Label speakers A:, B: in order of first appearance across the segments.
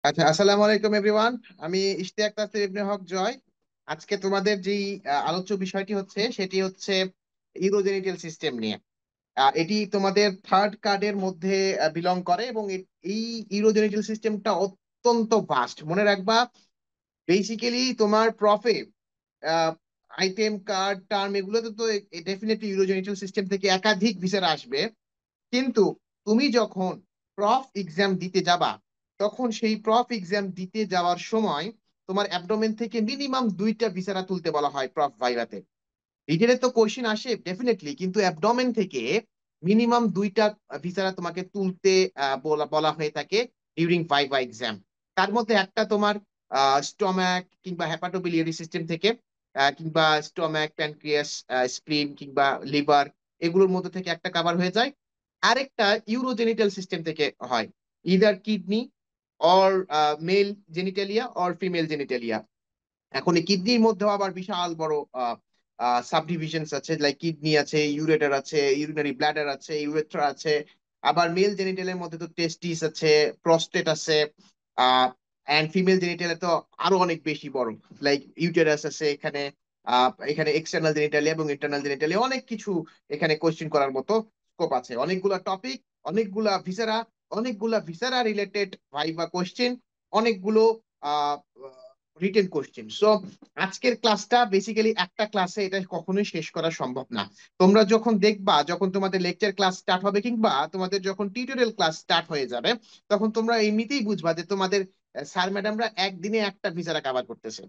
A: আচ্ছা, আসসালামু আলাইকুম এভরিওয়ান। আমি ইশতিয়াক তাসির ইবনে হক জয়। আজকে তোমাদের যেই আলোচ্য বিষয়টি হচ্ছে সেটি হচ্ছে ইউরোজেনিটাল সিস্টেম নিয়ে। এটি তোমাদের থার্ড কার্ডের মধ্যে বিলং করে এবং এই ইউরোজেনিটাল সিস্টেমটা অত্যন্ত ভাস্ট। মনে রাখবা, বেসিক্যালি তোমার প্রফে আইটেম কার্ড টার্ম এগুলোতে তো ডেফিনেটলি ইউরোজেনিটাল সিস্টেম থেকে একাধিক ভিসার আসবে। কিন্তু তুমি যখন প্রফ এক্সাম দিতে যাবা, তখন সেই প্রফ এক্সাম দিতে যাওয়ার সময় তোমার অ্যাবডোমেন থেকে মিনিমাম দুইটা ভিসারা তুলতে বলা হয় প্রফ ভাইভাতে। রিটেনে তো কোশ্চিন আসে ডেফিনেটলি, কিন্তু অ্যাবডোমেন থেকে মিনিমাম দুইটা ভিসারা তোমাকে তুলতে বলা বলা হয়ে থাকে ডিউরিং ভাইভা এক্সাম। তার মধ্যে একটা তোমার স্টম্যাক কিংবা হেপাটোবিলিয়ারি সিস্টেম থেকে, কিংবা স্টম্যাক, প্যানক্রিয়াস, স্প্লিন কিংবা লিভার, এগুলোর মধ্যে থেকে একটা কভার হয়ে যায়। আরেকটা ইউরোজেনিটাল সিস্টেম থেকে হয়, either kidney or male genitalia or female genitalia. এখন এই কিডনির মধ্যেও আবার বিশাল বড় সাবডিভিশনস আছে, লাইক কিডনি আছে, ইউরেটার আছে, ইউরিনারি ব্ল্যাডার আছে, ইউরেথ্রা আছে। আবার মেল জেনিটালের মধ্যে তো টেস্টিস আছে, প্রস্টেট আছে। অ্যান্ড ফিমেল জেনিটালে তো আরো অনেক বেশি বড়, লাইক ইউটেরাস আছে এখানে। এখানে এক্সটার্নাল জেনিটালিয়া এবং ইন্টারনাল জেনিটালিয়া, অনেক কিছু এখানে কোশ্চেন করার মতো স্কোপ আছে। অনেকগুলা টপিক, অনেকগুলা ভিসারা, অনেকগুলা ভিসারা রিলেটেড ভাইভা কোশ্চেন, অনেকগুলো রিটেন কোশ্চেন। সো আজকের ক্লাসটা বেসিক্যালি একটা ক্লাসে এটা কখনোই শেষ করা সম্ভব না। তোমরা যখন দেখবা, যখন তোমাদের লেকচার ক্লাস স্টার্ট হবে কিংবা তোমাদের যখন টিউটোরিয়াল ক্লাস স্টার্ট হয়ে যাবে, তখন তোমরা এমনিতেই বুঝবা যে তোমাদের স্যার ম্যাডামরা একদিনে একটা ভিসারা কভার করতেছে।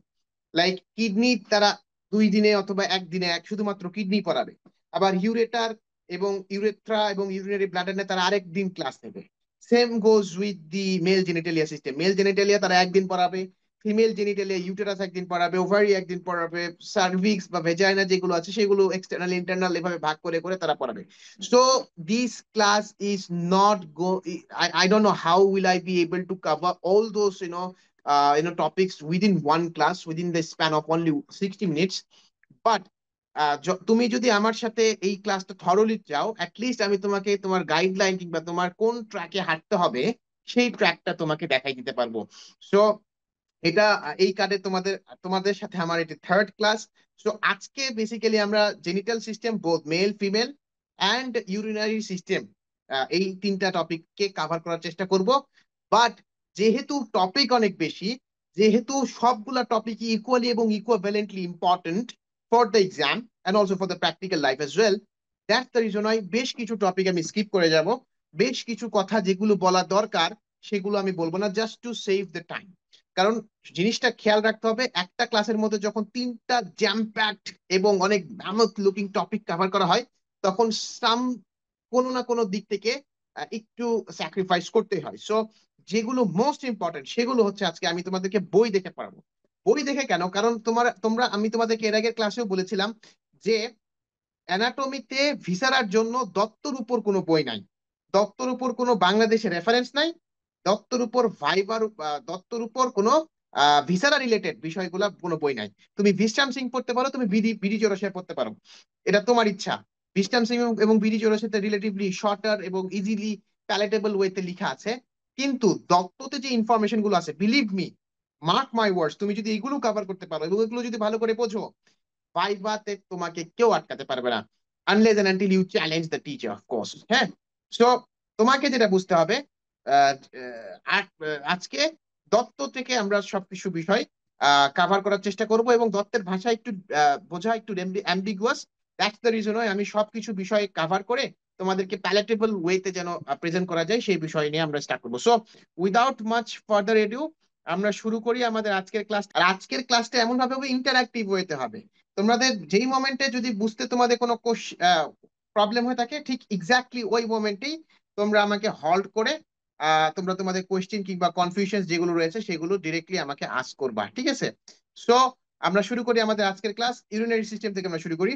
A: লাইক কিডনি তারা 2 দিনে অথবা একদিনে শুধুমাত্র কিডনি পড়াবে। আবার ইউরেটার এবং ইউরেথ্রা এবং ইউরিনারি ব্লাডার নিয়ে তারা আরেক দিন ক্লাস নেবে। Same goes with the male genitalia system. Male genitalia তারা একদিন পড়াবে, ফিমেল জেনিটালিয়া ইউটেরাস একদিন পড়াবে, ওভারি একদিন পড়াবে, সার্ভিক্স বা ভেজাইনা যেগুলো আছে সেগুলো এক্সটার্নাল ইন্টারনাল এভাবে ভাগ করে করে তারা পড়াবে। So this class is not go, I don't know how will I be able to cover all those topics within one class within the span of only 60 minutes. But তুমি যদি আমার সাথে এই ক্লাসটা থরলি চাও, লিস্ট আমি তোমাকে তোমার গাইডলাইন কিংবা তোমার কোন ট্র্যাকে হাঁটতে হবে সেই ট্র্যাকটা তোমাকে দেখাই দিতে পারবো। সো এটা এই কার্ডে তোমাদের তোমাদের সাথে আমার এটি থার্ড ক্লাস। সো আজকে বেসিক্যালি আমরা genital system, both male female and urinary system, এই তিনটা টপিককে কাভার করার চেষ্টা করব। বাট যেহেতু টপিক অনেক বেশি, যেহেতু সবগুলা টপিকই ইকুয়ালি এবং equivalently important for the exam and also for the practical life as well, that's the reason why বেশ কিছু টপিক আমি স্কিপ করে যাব। বেশ কিছু কথা যেগুলো বলা দরকার সেগুলো আমি বলবো না, just to save the time. কারণ জিনিসটা খেয়াল রাখতে হবে, একটা ক্লাসের মধ্যে যখন তিনটা জ্যাম প্যাকড এবং অনেক ম্যামথ লুকিং টপিক কভার করা হয়, তখন সাম কোনো না কোনো দিক থেকে একটু স্যাক্রিফাইস করতে হয়। সো যেগুলো মোস্ট ইম্পর্টেন্ট সেগুলো হচ্ছে আজকে আমি তোমাদেরকে বই দেখে পড়াবো। বই দেখে কেন? কারণ তোমরা আমি তোমাদেরকে এর আগের ক্লাসেও বলেছিলাম যে অ্যানাটমিতে ভিসারার জন্য দত্তর উপর কোনো বই নাই, দত্তর উপর কোনো বাংলাদেশের রেফারেন্স নাই, দত্তর উপর ভাইবার, দত্তর উপর কোনো ভিসারা রিলেটেড বিষয়গুলো কোনো বই নাই। তুমি ভিশটাম সিং পড়তে পারো, তুমি বিডি বিডি জোরসিয়া পড়তে পারো, এটা তোমার ইচ্ছা। ভিশটাম সিং এবং বিডি জোরসিয়াতে রিলেটিভলি শর্টার এবং ইজিলি প্যালেটেবল ওয়েতে লেখা আছে। কিন্তু দত্ততে যে ইনফরমেশন গুলো আছে, বিলিভ মি, মার্ক মাই ওয়ার্ডস, তুমি যদি এগুলো কভার করতে পারো এবং এগুলো যদি ভালো করে বোঝো, ভাইভাতে তোমাকে কেউ আটকাতে পারবে না, unless and until you challenge the teacher, of course. হ্যাঁ। সো তোমাকে যেটা বুঝতে হবে, আহ, আজকে দত্ত থেকে আমরা সবকিছু বিষয় কাভার করার চেষ্টা করব এবং দত্তের ভাষা একটু বোঝা একটু ambiguous. That's the reason Y আমি সবকিছু বিষয় কাভার করে তোমাদেরকে প্যালেটেবল ওয়েতে যেন প্রেজেন্ট করা যায় সেই বিষয় নিয়ে আমরা স্টার্ট করবো। So without much further edu আমরা শুরু করি আমাদের আজকের ক্লাস। আর আজকের ক্লাসটা এমন ভাবে ইন্টারঅ্যাক্টিভ ওয়েতে হবে, তোমাদের যেই মোমেন্টে যদি বুঝতে তোমাদের কোনো প্রবলেম হয়ে থাকে, ঠিক এক্স্যাক্টলি ওই মোমেন্টেই তোমরা আমাকে হল্ড করে তোমরা তোমাদের কোয়েশ্চেন কিংবা কনফিউশন যেগুলো রয়েছে সেগুলো ডিরেক্টলি আমাকে আস্ক করবা, ঠিক আছে? সো আমরা শুরু করি আমাদের আজকের ক্লাস। ইউরিনারি সিস্টেম থেকে আমরা শুরু করি।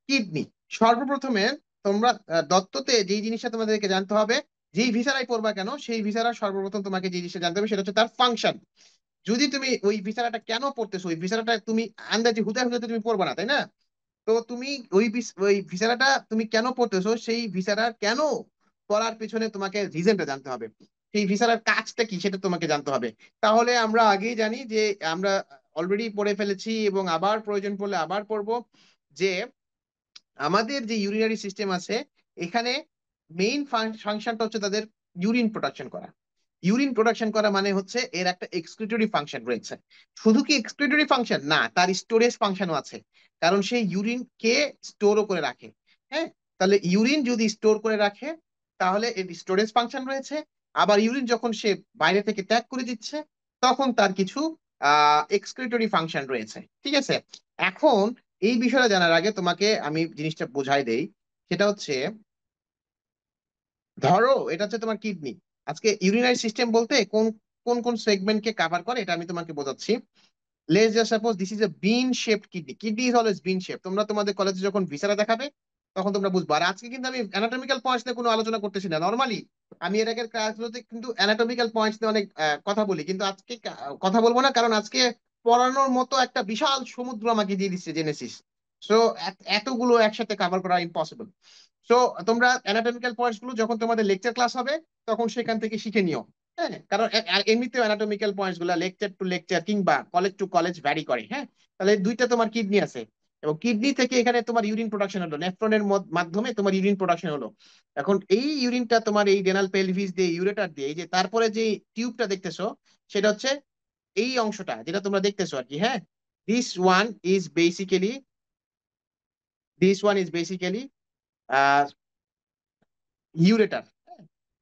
A: কিডনি। সর্বপ্রথমে তোমরা দত্ততে যেই জিনিসটা তোমাদেরকে জানতে হবে, যেই ভিসারাই পড়বা কেন সেই ভিসারা সর্বপ্রথম তোমাকে যে জিনিসটা জানতে হবে সেটা হচ্ছে তার ফাংশন। যদি তুমি ওই ভিসারাটা কেন পড়তেছো, ওই ভিসারাটা তুমি আন্দাজে হুদায় হুদায় তুমি পড়বা না, তাই না? তো তুমি ওই ভিসারাটা তুমি কেন পড়তেছো, সেই ভিসারা কেন পড়ার পেছনে তোমাকে রিজনটা জানতে হবে। সেই ভিসারার কাজটা কি সেটা তোমাকে জানতে হবে। তাহলে আমরা আগেই জানি যে আমরা অলরেডি পড়ে ফেলেছি এবং আবার প্রয়োজন পড়লে আবার পড়বো যে আমাদের যে ইউরিনারি সিস্টেম আছে এখানে মেইন ফাংশনটা হচ্ছে তাদের ইউরিন প্রোডাকশন করা। ইউরিন প্রোডাকশন করা মানে হচ্ছে এর একটা এক্সক্রিটরি ফাংশন রয়েছে। শুধু কি এক্সক্রিটরি ফাংশন না, তার স্টোরেজ ফাংশনও আছে, কারণ সে ইউরিন কে স্টোরও করে রাখে। হ্যাঁ, তাহলে ইউরিন যদি স্টোর করে রাখে তাহলে এর স্টোরেজ ফাংশন রয়েছে। আবার ইউরিন যখন সে বাইরে থেকে ত্যাগ করে দিচ্ছে তখন তার কিছু এক্সক্রিটরি ফাংশন রয়েছে। ঠিক আছে, এখন এই বিষয়টা জানার আগে তোমাকে আমি জিনিসটা বোঝাই দেই। সেটা হচ্ছে, ধরো এটা হচ্ছে তোমার কিডনি। আজকে ইউরিনারি সিস্টেম বলতে কোন কোন কোন সেগমেন্টকে কাভার করে এটা আমি তোমাকে বোঝাচ্ছি। Let's just suppose this is a bean shaped kidney. Kidney is always bean shape. তোমরা তোমাদের কলেজে যখন ভিসারা দেখাবে তখন তোমরা বুঝবা। আর আজকে কিন্তু আমি অ্যানাটমিক্যাল পয়েন্টস নিয়ে কোনো আলোচনা করতেছি না। নর্মালি আমি এর আগের ক্লাসগুলোতে কিন্তু অ্যানাটমিক্যাল পয়েন্টস নিয়ে অনেক কথা বলি, কিন্তু আজকে কথা বলবো না, কারণ আজকে পড়ানোর মতো একটা বিশাল সমুদ্র আমাকে দিয়ে দিচ্ছে জেনেসিস। সো এতগুলো একসাথে কভার করা ইম্পসিবল। সো তোমরা অ্যানাটমিক্যাল পয়েন্টস গুলো যখন তোমাদের লেকচার ক্লাস হবে তখন সেখান থেকে শিখে নিও। হ্যাঁ, কারণ এমনিতেও অ্যানাটমিক্যাল পয়েন্টস গুলা লেকচার টু লেকচার কিংবা কলেজ টু কলেজ ভ্যারি করে। হ্যাঁ, তাহলে দুইটা তোমার কিডনি আছে এবং কিডনি থেকে এখানে তোমার ইউরিন প্রোডাকশন হলো, নেফ্রনের মাধ্যমে তোমার ইউরিন প্রোডাকশন হলো। এখন এই ইউরিনটা তোমার এই রেনাল পেলভিস দিয়ে ইউরেটার দিয়ে এই যে তারপরে যে টিউবটা দেখতেছো সেটা হচ্ছে এই অংশটা যেটা তোমরা দেখতেছো আর কি। হ্যাঁ, this one is basically this one is basically ureter.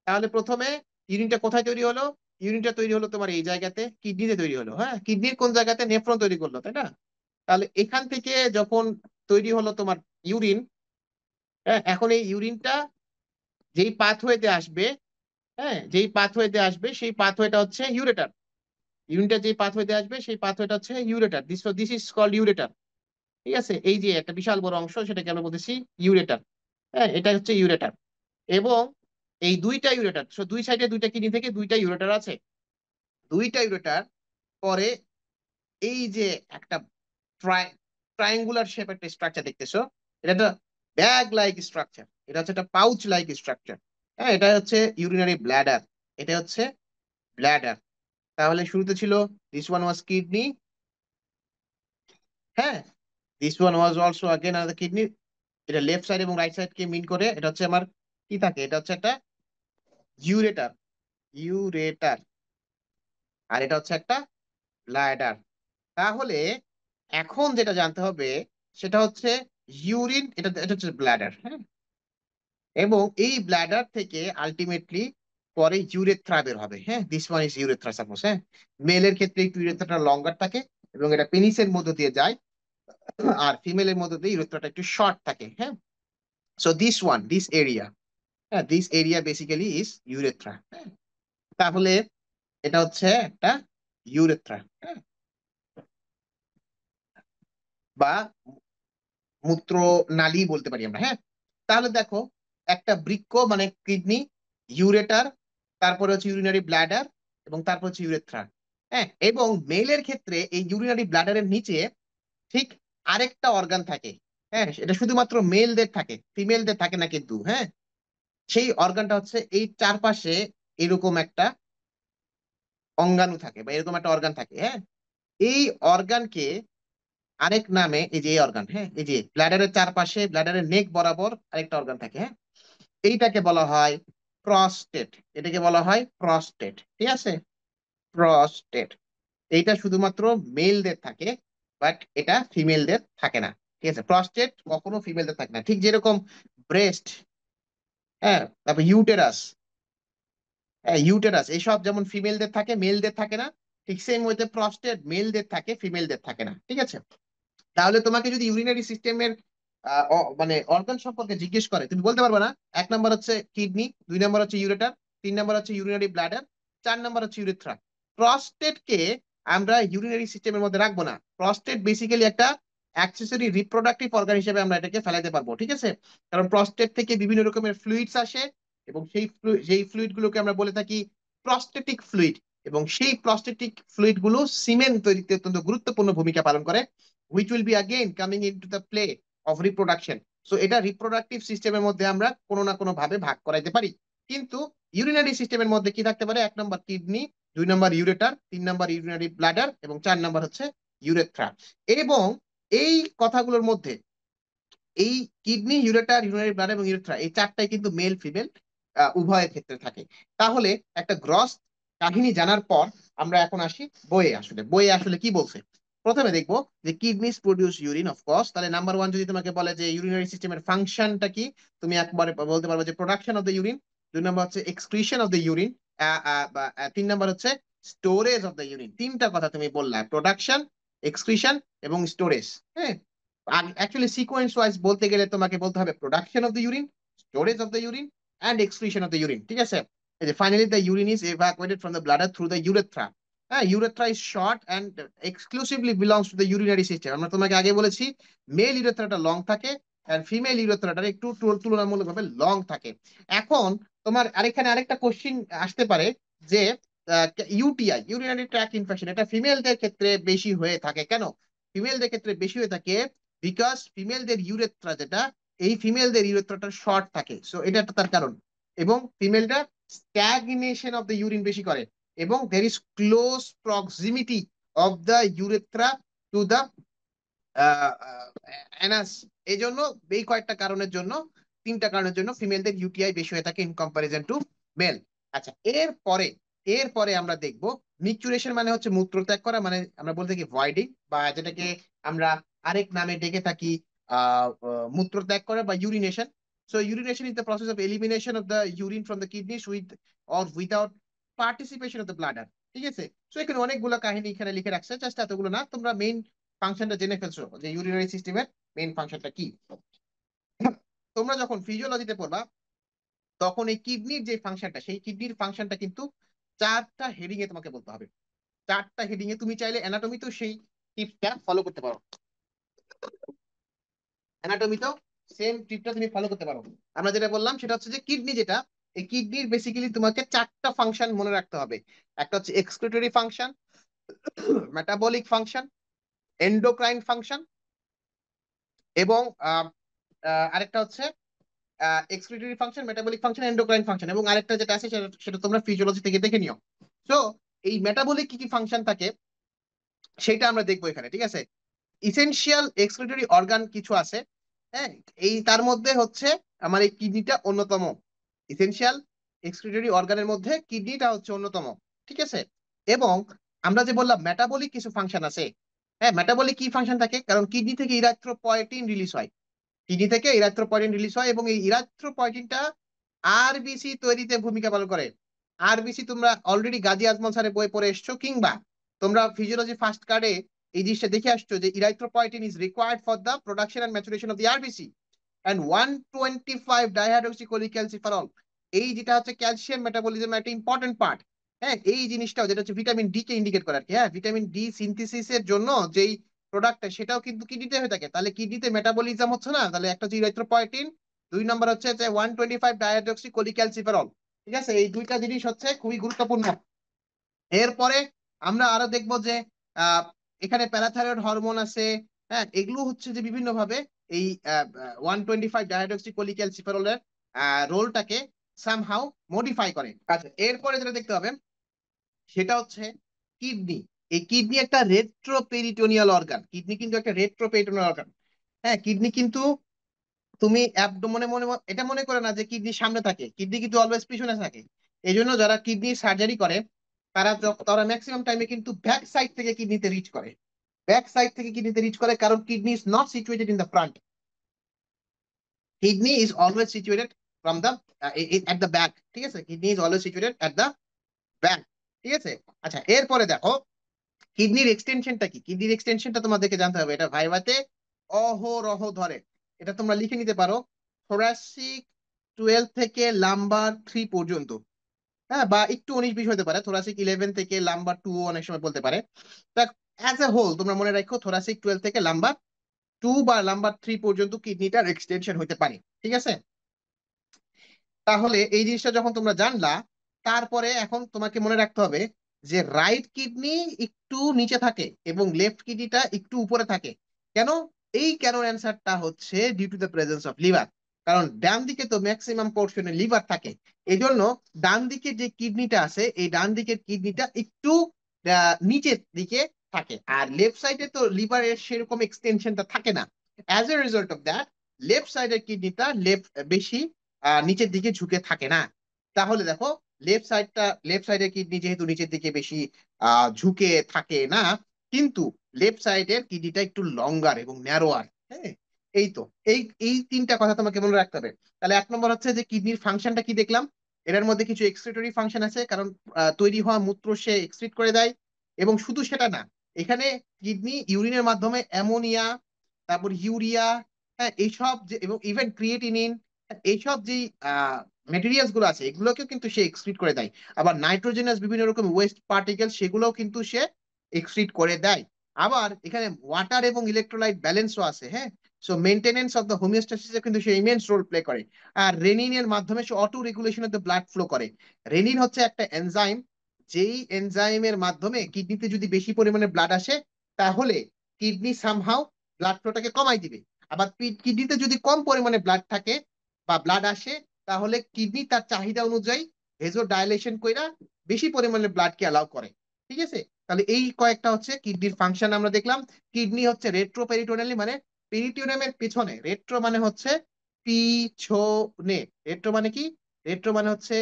A: তাহলে প্রথমে ইউরিনটা কোথায় তৈরি হলো? ইউরিনটা তৈরি হলো তোমার এই জায়গাতে, কিডনিতে তৈরি হলো। হ্যাঁ, কিডনির কোন জায়গাতে? নেফ্রন তৈরি করলো, তাই না? তাহলে এখান থেকে যখন তৈরি হলো তোমার ইউরিন, হ্যাঁ, এখন এই ইউরিনটা যেই পাথওয়েতে আসবে, হ্যাঁ, যেই পাথওয়েতে আসবে সেই পাথওয়েটা হচ্ছে ইউরেটার। ইউরিনটা যেই পাথওয়েতে আসবে সেই পাথওয়েটা হচ্ছে ureter. This is called ureter. ঠিক আছে, এই যে একটা বিশাল বড় অংশ সেটাকে আমরা বলতেছি ইউরেটার। হ্যাঁ, এটা হচ্ছে ইউরেটার। এবং এই দুইটা ইউরেটার, দুই সাইডে দুইটা কিডনি থেকে দুইটা ইউরেটার আছে। দুইটা ইউরেটার পরে এই যে একটা ট্রায়াঙ্গুলার শেপ একটা স্ট্রাকচার দেখতেছো, এটা একটা ব্যাগ লাইক স্ট্রাকচার, এটা হচ্ছে একটা পাউচ লাইক স্ট্রাকচার। হ্যাঁ, এটা হচ্ছে ইউরিনারি ব্ল্যাডার। এটা হচ্ছে ব্ল্যাডার। তাহলে শুরুতে ছিল দিস ওয়ান ওয়াজ কিডনি। হ্যাঁ, this one was also again another kidney. এটা লেফট সাইড এবং রাইট সাইড কে মিন করে এটা হচ্ছে আমার কি থাকে, এটা হচ্ছে একটা ইউরেটার। ইউরেটার। আর এটা হচ্ছে একটা ব্ল্যাডার। তাহলে এখন যেটা জানতে হবে সেটা হচ্ছে ইউরিন, এটা এটা হচ্ছে ব্ল্যাডার। হ্যাঁ, এবং এই ব্ল্যাডার থেকে আলটিমেটলি পরে ইউরেথ্রা বের হবে। হ্যাঁ, this one is urethra suppose. হ্যাঁ, মেলের ক্ষেত্রে একটু ইউরেথ্রাটা লঙ্গার থাকে এবং এটা পেনিসের মধ্য দিয়ে যায়, আর ফিমেলের মধ্য দিয়ে ইউরেথ্রাটা একটু শর্ট থাকে। হ্যাঁ, so this one this area, হ্যাঁ, this area basically is urethra. তাহলে এটা হচ্ছে একটা ইউরেথ্রা, হ্যাঁ, বা মূত্র নালী বলতে পারি আমরা। হ্যাঁ, তাহলে দেখো একটা বৃক্ক মানে কিডনি, ইউরেটার, তারপরে হচ্ছে ইউরিনারি ব্ল্যাডার এবং তারপর হচ্ছে ইউরেথ্রা। হ্যাঁ, এবং মেলের ক্ষেত্রে এই ইউরিনারি ব্ল্যাডারের নিচে ঠিক আরেকটা অর্গান থাকে। হ্যাঁ, এটা শুধুমাত্র মেলদের থাকে, ফিমেলদের থাকে না কিন্তু। হ্যাঁ, সেই অর্গানটা হচ্ছে এই চারপাশে এরকম একটা অঙ্গাণু থাকে বা এরকম একটা অর্গান থাকে। হ্যাঁ, এই অর্গানকে আরেক নামে, এই যে এই অর্গান, হ্যাঁ, এই যে ব্ল্যাডারের চারপাশে ব্ল্যাডারের নেক বরাবর আরেকটা অর্গান থাকে। হ্যাঁ, এইটাকে বলা হয় প্রস্টেট। এটাকে বলা হয় প্রস্টেট। ঠিক আছে, প্রস্টেট। এইটা শুধুমাত্র মেলদের থাকে, বাট এটা ফিমেলদের থাকে না। ঠিক আছে, প্রস্টেট কখনো ফিমেলদের থাকে না। ঠিক যেরকম ব্রেস্ট, হ্যাঁ, তারপর ইউটেরাস, হ্যাঁ, ইউটেরাস এইসব যেমন ফিমেলদের থাকে মেলদের থাকে না, ঠিক সেম ওয়েতে প্রস্টেট মেলদের থাকে ফিমেলদের থাকে না। ঠিক আছে, তাহলে তোমাকে যদি ইউরিনারি সিস্টেমের মানে অর্গান সম্পর্কে জিজ্ঞেস করে তুমি বলতে পারবে না এক নাম্বার হচ্ছে কিডনি, দুই নাম্বার হচ্ছে ইউরেটার, তিন নাম্বার হচ্ছে ইউরিনারি ব্লাডার, চার নাম্বার হচ্ছে ইউরেথ্রা। প্রস্টেটকে আমরা ইউরিনারি সিস্টেমের মধ্যে রাখবো না। প্রস্টেট বেসিক্যালি একটা অ্যাক্সেসরি রিপ্রোডাক্টিভ অর্গান হিসেবে আমরা এটাকে ফেলাইতে পারবো। ঠিক আছে, কারণ প্রস্টেট থেকে বিভিন্ন রকমের ফ্লুইডস আসে এবং যেই ফ্লুইড গুলোকে আমরা বলে থাকি প্রস্টেটিক ফ্লুইড, এবং সেই প্রস্টেটিক ফ্লুইড গুলো সিমেন্ট তৈরিতে অত্যন্ত গুরুত্বপূর্ণ ভূমিকা পালন করে, which will be again coming into the play of reproduction. So এটা রিপ্রোডাক্টিভ সিস্টেমের মধ্যে আমরা কোনো না কোনো ভাবে ভাগ করাইতে পারি। কিন্তু ইউরিনারি সিস্টেমের মধ্যে কি থাকতে পারে? 1 নম্বর কিডনি, 2 নম্বর ইউরেটার, 3 নম্বর ইউরিনারি ব্লাডার এবং 4 নম্বর হচ্ছে ইউরেথ্রা। এবং এই কথাগুলোর মধ্যে এই কিডনি, ইউরেটার, ইউরিনারি ব্লাডার এবং ইউরেথ্রা এই চারটাই কিন্তু মেল ফিমেল উভয়ের ক্ষেত্রে থাকে। তাহলে একটা গ্রস কাহিনী জানার পর আমরা এখন আসি বইয়ে। আসলে বইয়ে আসলে কি বলছে? প্রথমে দেখবো যে kidneys produce urine, of course. তাহলে নাম্বার ওয়ান যদি তোমাকে বলে যে ইউরিনারি সিস্টেমের ফাংশনটা কি, তুমি একবারে বলতে পারবে যে প্রোডাকশন অফ দ্য ইউরিন, 2 নম্বর হচ্ছে এক্সক্রিশন অফ দ্য ইউরিন, 3 নম্বর হচ্ছে স্টোরেজ অফ দ্য ইউরিন। তিনটা কথা তুমি বললা, প্রোডাকশন, এক্সক্রিশন এবং স্টোরেজ। হ্যাঁ, অ্যাকচুয়ালি সিকোয়েন্স ওয়াইজ বলতে গেলে তোমাকে বলতে হবে production of the urine, storage of the urine and excretion of the urine. ঠিক আছে? এই যে finally the urine is evacuated from the bladder through the urethra. হ্যাঁ, urethra is short and exclusively belongs to the urinary system. আমরা তোমাকে আগে বলেছি mail ইউরেথ্রাটা long থাকে আর ফিমেল ইউরেথ্রাটা একটু তুলনামূলকভাবে লং থাকে। এখন তোমার আরেকখানে আরেকটা কোশ্চিন আসতে পারে যে ইউটিআই, ইউরিনারি ট্র্যাক্ট ইনফেকশন, এটা ফিমেলদের ক্ষেত্রে বেশি হয়ে থাকে কেন? ফিমেলদের ক্ষেত্রে বেশি হয়ে থাকে বিকজ ফিমেলদের ইউরেথ্রা যেটা, এই ফিমেলদের ইউরেথ্রাটা শর্ট থাকে, সো এটা একটা তার কারণ। এবং ফিমেলরা স্ট্যাগনেশন অফ দ্য ইউরিন বেশি করে, এবং there is close proximity of the urethra to the Anas. এই জন্য এই কয়েকটা কারণের জন্য, তিনটা কারণের জন্য ফিমেলদের ইউটিআই বেশি হয়ে থাকে ইন কম্পারিজন টু মেল। আচ্ছা, এরপরে আমরা দেখব মিকচুরেশন মানে হচ্ছে মূত্রত্যাগ করা, মানে আমরা বলতে কি ভয়েডিং, বা যেটাকে আমরা আরেক নামে ডেকে থাকি মূত্রত্যাগ করা বা urination. So urination is the process of elimination of the urine from the kidneys with or without participation of the bladder. ঠিক আছে? সো এখানে অনেকগুলো কাহিনী এখানে লিখে রাখছে, জাস্ট এতগুলো না, তোমরা মেইন ফাংশনটা জেনে ফেলছো যে ইউরিনারি সিস্টেমের মেইন ফাংশনটা কি। তোমরা যখন ফিজিওলজিতে পড়বা তখন এই কিডনির যে ফাংশনটা, সেই কিডনির ফাংশনটা কিন্তু 4টা হেডিং এ তোমাকে বলতে হবে। 4টা হেডিং এ তুমি চাইলে অ্যানাটমিতেও সেই টিপসটা ফলো করতে পারো। অ্যানাটমিতেও সেম টিপটা তুমি ফলো করতে পারো। আমরা যেটা বললাম সেটা হচ্ছে যে কিডনি যেটা, এই কিডনির বেসিক্যালি তোমাকে 4টা ফাংশন মনে রাখতে হবে। একটা হচ্ছে excretory function, metabolic function, endocrine function এবং আরেকটা হচ্ছে excretory function, metabolic function, endocrine function, এবং আরেকটা যেটা আছে সেটা সেটা তোমরা ফিজিওলজি থেকে দেখে নিও। তো এই মেটাবলিক কি কি ফাংশন থাকে সেটা আমরা দেখবো এখানে। ঠিক আছে? ইসেনশিয়াল এক্সক্রিটরি অর্গান কিছু আছে। হ্যাঁ, এই তার মধ্যে হচ্ছে আমার এই কিডনিটা অন্যতম। ইসেনশিয়াল এক্সক্রিটরি অর্গানের মধ্যে কিডনিটা হচ্ছে অন্যতম। ঠিক আছে? এবং আমরা যে বললাম মেটাবলিক কিছু ফাংশন আছে। হ্যাঁ, মেটাবলিক কি ফাংশন থাকে? কারণ কিডনি থেকে ইরাথ্রোপয়েটিন রিলিজ হয়, কিডনি থেকে ইরাথ্রোপয়েটিন রিলিজ হয় এবং এই ইরাথ্রোপয়েটিনটা আরবিসি তৈরিতে ভূমিকা পালন করে। আরবিসি তোমরা অলরেডি গাজী আজমল স্যারের বই পড়ে এসছো, কিংবা তোমরা ফিজিওলজি ফার্স্ট কার্ডে এই জিনিসটা দেখে আসছো যে erythropoietin is required for the production and maturation of the RBC and 125 dihydroxycholecalciferol, এই যেটা হচ্ছে ক্যালসিয়াম মেটাবলিজম একটা ইম্পর্টেন্ট পার্ট। হ্যাঁ, এই জিনিসটাও যেটা হচ্ছে ভিটামিন ডি কে ইন্ডিকেট করে আর কি। হ্যাঁ, ভিটামিন ডি সিনথেসিসের জন্য যেই প্রোডাক্টটা সেটাও কিন্তু কিডনিতে হয়ে থাকে। তাহলে কিডনিতে মেটাবলিজম হচ্ছে না, তাহলে একটা হচ্ছে ইরাথ্রোপয়েটিন, 2 নম্বর হচ্ছে যে 125 ডাইহাইড্রোক্সিকোলিক্যালসিফেরল। ঠিক আছে? এই দুইটা জিনিস হচ্ছে খুবই গুরুত্বপূর্ণ। এরপরে আমরা আরো দেখবো যে আহ, এখানে প্যারাথাইরয়েড হরমোন আছে। হ্যাঁ, এগুলো হচ্ছে যে বিভিন্ন ভাবে এই 125 ডাইহাইড্রোক্সিকোলিক্যালসিফেরলের রোলটাকে সামহাউ মডিফাই করে। আচ্ছা, এরপরে যেটা দেখতে হবে সেটা হচ্ছে কিডনি। এই কিডনি একটা রেট্রোপেরিটোনিয়াল অর্গান, কিডনি কিন্তু একটা রেট্রোপেরিটোনিয়াল অর্গান। হ্যাঁ, কিডনি কিন্তু তুমি অ্যাবডোমেনে এটা মনে করে না যে কিডনি সামনে থাকে, কিডনি কিন্তু অলওয়েজ পিছনে থাকে। এই জন্য যারা কিডনি সার্জারি করে তারা ম্যাক্সিমাম টাইমে কিন্তু ব্যাক সাইড থেকে কিডনিতে রিচ করে, ব্যাক সাইড থেকে কিডনিতে রিচ করে, কারণ kidney is not situated in the front, kidney is always situated from the at the back. ঠিক আছে? Kidney is always situated at the back. ঠিক আছে? আচ্ছা, এরপরে দেখো কিডনির এক্সটেনশনটা কি। কিডনির এক্সটেনশনটা তোমাদেরকে জানতে হবে, এটা ভাইভাতে অহরহ ধরে। এটা তোমরা লিখে নিতে পারো, থোরাসিক 12 থেকে লাম্বার 3 পর্যন্ত। হ্যাঁ, বা একটু 19-20 হতে পারে, থোরাসিক 11 থেকে লাম্বার 2 অনেক সময় বলতে পারে। অ্যাজ এ হোল তোমরা মনে রাখো থোরাসিক 12 থেকে লাম্বার 2 বা লাম্বার 3 পর্যন্ত কিডনিটার এক্সটেনশন হতে পারে। ঠিক আছে? তাহলে এই জিনিসটা যখন তোমরা জানলা, তারপরে এখন তোমাকে মনে রাখতে হবে যে রাইট কিডনি একটু নিচে থাকে এবং লেফট কিডনিটা একটু উপরে থাকে। কেন? এই কেন অ্যান্সারটা হচ্ছে due to the presence of liver. কারণ ডান দিকে তো ম্যাক্সিমাম পোর্শনে লিভার থাকে। এই জন্য ডান দিকে যে কিডনিটা আছে, এই ডান দিকের কিডনিটা একটু নিচের দিকে থাকে, আর লেফট সাইডে তো লিভারের সেরকম এক্সটেনশনটা থাকে না। As a result of that left সাইডের কিডনিটা বেশি নিচের দিকে ঝুঁকে থাকে না। তাহলে দেখো, লেফট সাইডের কিডনি যেহেতু নিচের দিকে বেশি ঝুঁকে থাকে না, কিন্তু লেফট সাইডের কিডনিটা একটু লঙ্গার এবং ন্যারোয়ার। হ্যাঁ, এই তো এই এই তিনটা কথা তোমাকে মনে রাখতে হবে। তাহলে 1 নম্বর হচ্ছে যে কিডনির ফাংশনটা কি দেখলাম, এটার মধ্যে কিছু এক্সক্রিটরি ফাংশন আছে, কারণ তৈরি হওয়া মূত্র সে এক্সক্রিট করে দেয়। এবং শুধু সেটা না, এখানে কিডনি ইউরিনের মাধ্যমে অ্যামোনিয়া, তারপর ইউরিয়া, হ্যাঁ এইসব যে, এবং ইভেন ক্রিয়েটিনিন, এইসব যে মেটেরিয়ালস গুলো আছে এগুলোকেও কিন্তু সে এক্সক্রিট করে দেয়। আবার নাইট্রোজেনাস বিভিন্ন রকম ওয়েস্ট পার্টিকেল সেগুলোও কিন্তু সে এক্সক্রিট করে দেয়। আবার এখানে ওয়াটার এবং ইলেকট্রোলাইট ব্যালেন্সও আছে। হ্যাঁ, সো মেনটেনেন্স অফ দ্য হোমিওস্ট্যাসিসে কিন্তু সে ইমেন্স রোল প্লে করে। আর রেনিনের মাধ্যমে সে auto regulation of the blood flow করে। রেনিন হচ্ছে একটা এনজাইম, যেই এনজাইমের মাধ্যমে কিডনিতে যদি বেশি পরিমাণে ব্লাড আসে, তাহলে কিডনি সামহাও ব্লাড ফ্লোটাকে কমাই দিবে। আবার কিডনিতে যদি কম পরিমাণে ব্লাড থাকে বা ব্লাড আসে, তাহলে কিডনি তার চাহিদা অনুযায়ী ভেজো ডাইলেশন কইরা বেশি পরিমাণে ব্লাডকে অ্যালাউ করে। ঠিক আছে, তাহলে এই কয়েকটা হচ্ছে কিডনির ফাংশন আমরা দেখলাম। কিডনি হচ্ছে রেট্রো পেরিটোনিয়ালি, মানে পেরিটোনিয়ামের পিছনে। রেট্রো মানে হচ্ছে পিছনে। রেট্রো মানে কি? রেট্রো মানে হচ্ছে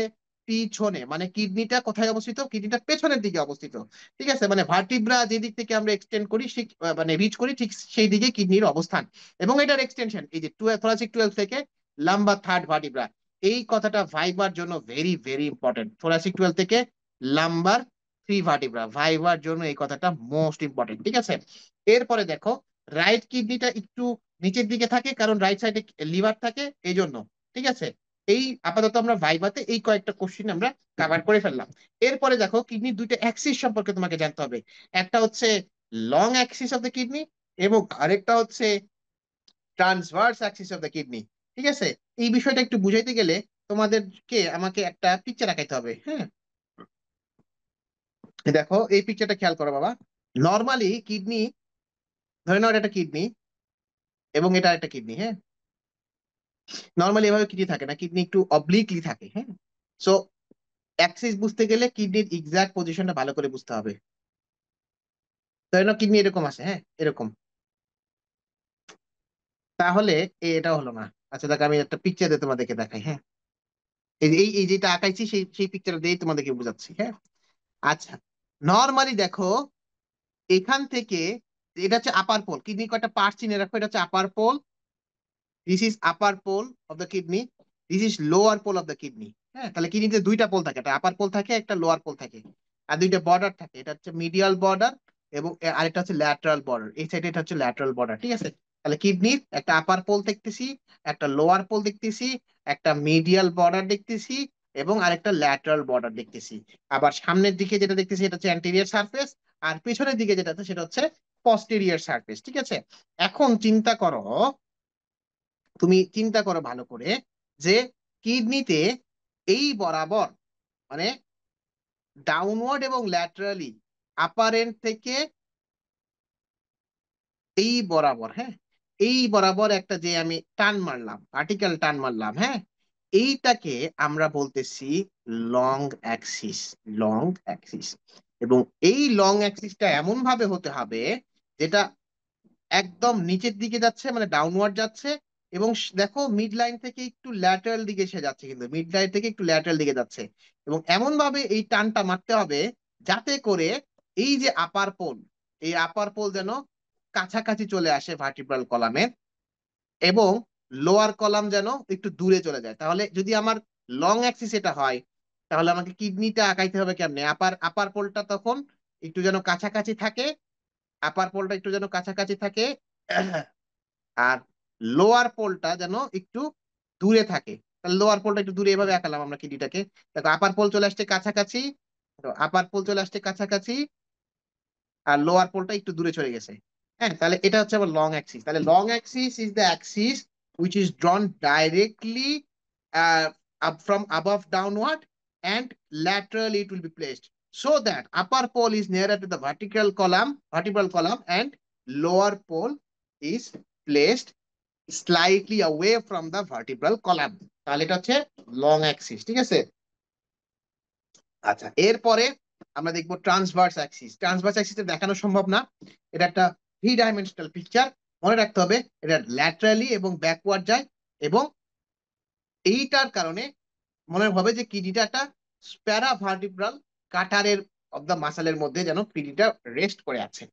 A: পিছনে, মানে কিডনিটা কোথায় অবস্থিত? কিডনিটা পেছনের দিকে অবস্থিত। ঠিক আছে, মানে ভার্টিব্রা যে দিক থেকে আমরা এক্সটেন্ড করি, ঠিক মানে রিচ করি, ঠিক সেই দিকে কিডনির অবস্থান। এবং এটার এক্সটেনশন এই যে থোরাসিক 12 থেকে লাম্বার থার্ড ভার্টিব্রা। এই কথাটা ভাইবার জন্য ভেরি ভেরি ইম্পর্টেন্ট। থোরাসিক 12 থেকে লাম্বার 3 ভার্টিব্রা, ভাইবার জন্য এই কথাটা মোস্ট ইম্পর্টেন্ট। ঠিক আছে, এরপরে দেখো, রাইট কিডনিটা একটু নিচের দিকে থাকে, কারণ রাইট সাইডে লিভার থাকে এই জন্য। ঠিক আছে, এই আপাতত আমরা ভাইভাতে এই কয়েকটা কোশ্চিন আমরা কভার করে ফেললাম। এরপরে দেখো, কিডনির দুইটা অ্যাক্সিস সম্পর্কে তোমাকে জানতে হবে। একটা হচ্ছে long Axis of the kidney, এবং আরেকটা হচ্ছে transverse Axis of the kidney. ঠিক আছে, এই বিষয়টা একটু বুঝাইতে গেলে তোমাদেরকে আমাকে একটা পিকচার আঁকাইতে হবে। হ্যাঁ, দেখো এই পিকচারটা খেয়াল করো বাবা। নর্মালি কিডনি, ধরে নাও এটা একটা কিডনি এবং এটা একটা কিডনি। হ্যাঁ, নর্মালি এভাবে কিডনি থাকে না, কিডনি একটু অবলিকলি থাকে। হ্যাঁ, সো অ্যাক্সিস বুঝতে গেলে কিডনির এক্সাক্ট পজিশনটা ভালো করে বুঝতে হবে। ধরে নাও কিডনি এরকম আছে, হ্যাঁ এরকম, তাহলে এটা হলো না। আচ্ছা দেখো, আমি একটা পিকচার দিয়ে তোমাদেরকে দেখাই। হ্যাঁ, এই যেটা আঁকাইছি সেই সেই পিকচার দিয়ে তোমাদেরকে বোঝাচ্ছি। হ্যাঁ, আচ্ছা, নর্মালি দেখো এখান থেকে, এটা হচ্ছে আপার পোল। কিডনি কয়টা পার্ট চিনে রাখো, এটা হচ্ছে upper pole, this is upper pole of the kidney, this is lower pole of the kidney. হ্যাঁ, তাহলে কিডনিতে দুইটা পোল থাকে, একটা আপার পোল থাকে, একটা লোয়ার পোল থাকে। আর দুইটা বর্ডার থাকে, এটা হচ্ছে মিডিয়াল বর্ডার এবং আরেকটা হচ্ছে ল্যাটারাল বর্ডার। এই সাইডে এটা হচ্ছে ল্যাটারাল বর্ডার। ঠিক আছে, তাহলে কিডনির একটা আপার পোল দেখতেছি, একটা লোয়ার পোল দেখতেছি, একটা মিডিয়াল বর্ডার দেখতেছি, এবং আরেকটা ল্যাটারাল বর্ডার দেখতেছি। আবার সামনের দিকে যেটা দেখতেছি এটা হচ্ছে অ্যান্টেরিয়র সারফেস, আর পিছনের দিকে যেটা আছে সেটা হচ্ছে পস্টেরিয়র সারফেস। ঠিক আছে, এখন চিন্তা করো, তুমি চিন্তা করো ভালো করে, যে কিডনিতে এই বরাবর, মানে ডাউনওয়ার্ড এবং ল্যাটারালি, আপার এন্ড থেকে এই বরাবর, হ্যাঁ এই বরাবর একটা যে আমি টান মারলাম, ভার্টিক্যাল টান মারলাম, হ্যাঁ এইটাকে আমরা বলতেছি লং অ্যাক্সিস। লং অ্যাক্সিস, এবং এই লং অ্যাক্সিসটা এমন ভাবে হতে হবে যেটা একদম নিচের দিকে যাচ্ছে, মানে ডাউনওয়ার্ড যাচ্ছে। এবং দেখো মিড লাইন থেকে একটু ল্যাটারাল দিকে সে যাচ্ছে, কিন্তু মিড লাইন থেকে একটু ল্যাটারাল দিকে যাচ্ছে। এবং এমন ভাবে এই টানটা মারতে হবে যাতে করে এই যে আপার পোল, এই আপার পোল যেন কাছাকাছি চলে আসে ভার্টিব্রাল কলামে, এবং লোয়ার কলাম যেন একটু দূরে চলে যায়। তাহলে যদি আমার লং অ্যাক্সিস এটা হয়, তাহলে আমাকে কিডনিটা আঁকাইতে হবে কেমনে? আপার আপার পোলটা তখন একটু যেন কাছাকাছি থাকে, আপার পোলটা একটু যেন কাছাকাছি থাকে, আর লোয়ার পোলটা যেন একটু দূরে থাকে। তাহলে লোয়ার পোলটা একটু দূরে এভাবে আঁকালাম আমরা কিডিটাকে। দেখো আপার পোল চলে আসছে কাছাকাছি, আপার পোল চলে আসছে কাছাকাছি, আর লোয়ার পোলটা একটু দূরে চলে গেছে। হ্যাঁ, তাহলে এটা হচ্ছে আবার লং অ্যাক্সিস। তাহলে long Axis is the Axis which is drawn directly up from above downward, and laterally it will be placed, so that upper pole is nearer to the vertical column, vertebral column, and lower pole is placed slightly away from the vertebral column, তাহলে এটা হচ্ছে long Axis. ঠিক আছে, আচ্ছা এরপরে আমরা দেখবো transverse Axis. Transverse Axis দেখানো সম্ভব না, এটা একটা থ্রি ডাইমেনশনাল পিকচার। মনে রাখতে হবে এটা ল্যাটারালি এবং ব্যাকওয়ার্ড যায়, এবং এইটার কারণে মনে হবে যে কিডনিটা একটা প্যারা ভার্টিব্রাল কাটারের অফ দ্য মাসেলের মধ্যে যেন কিডনিটা রেস্ট করে আছে।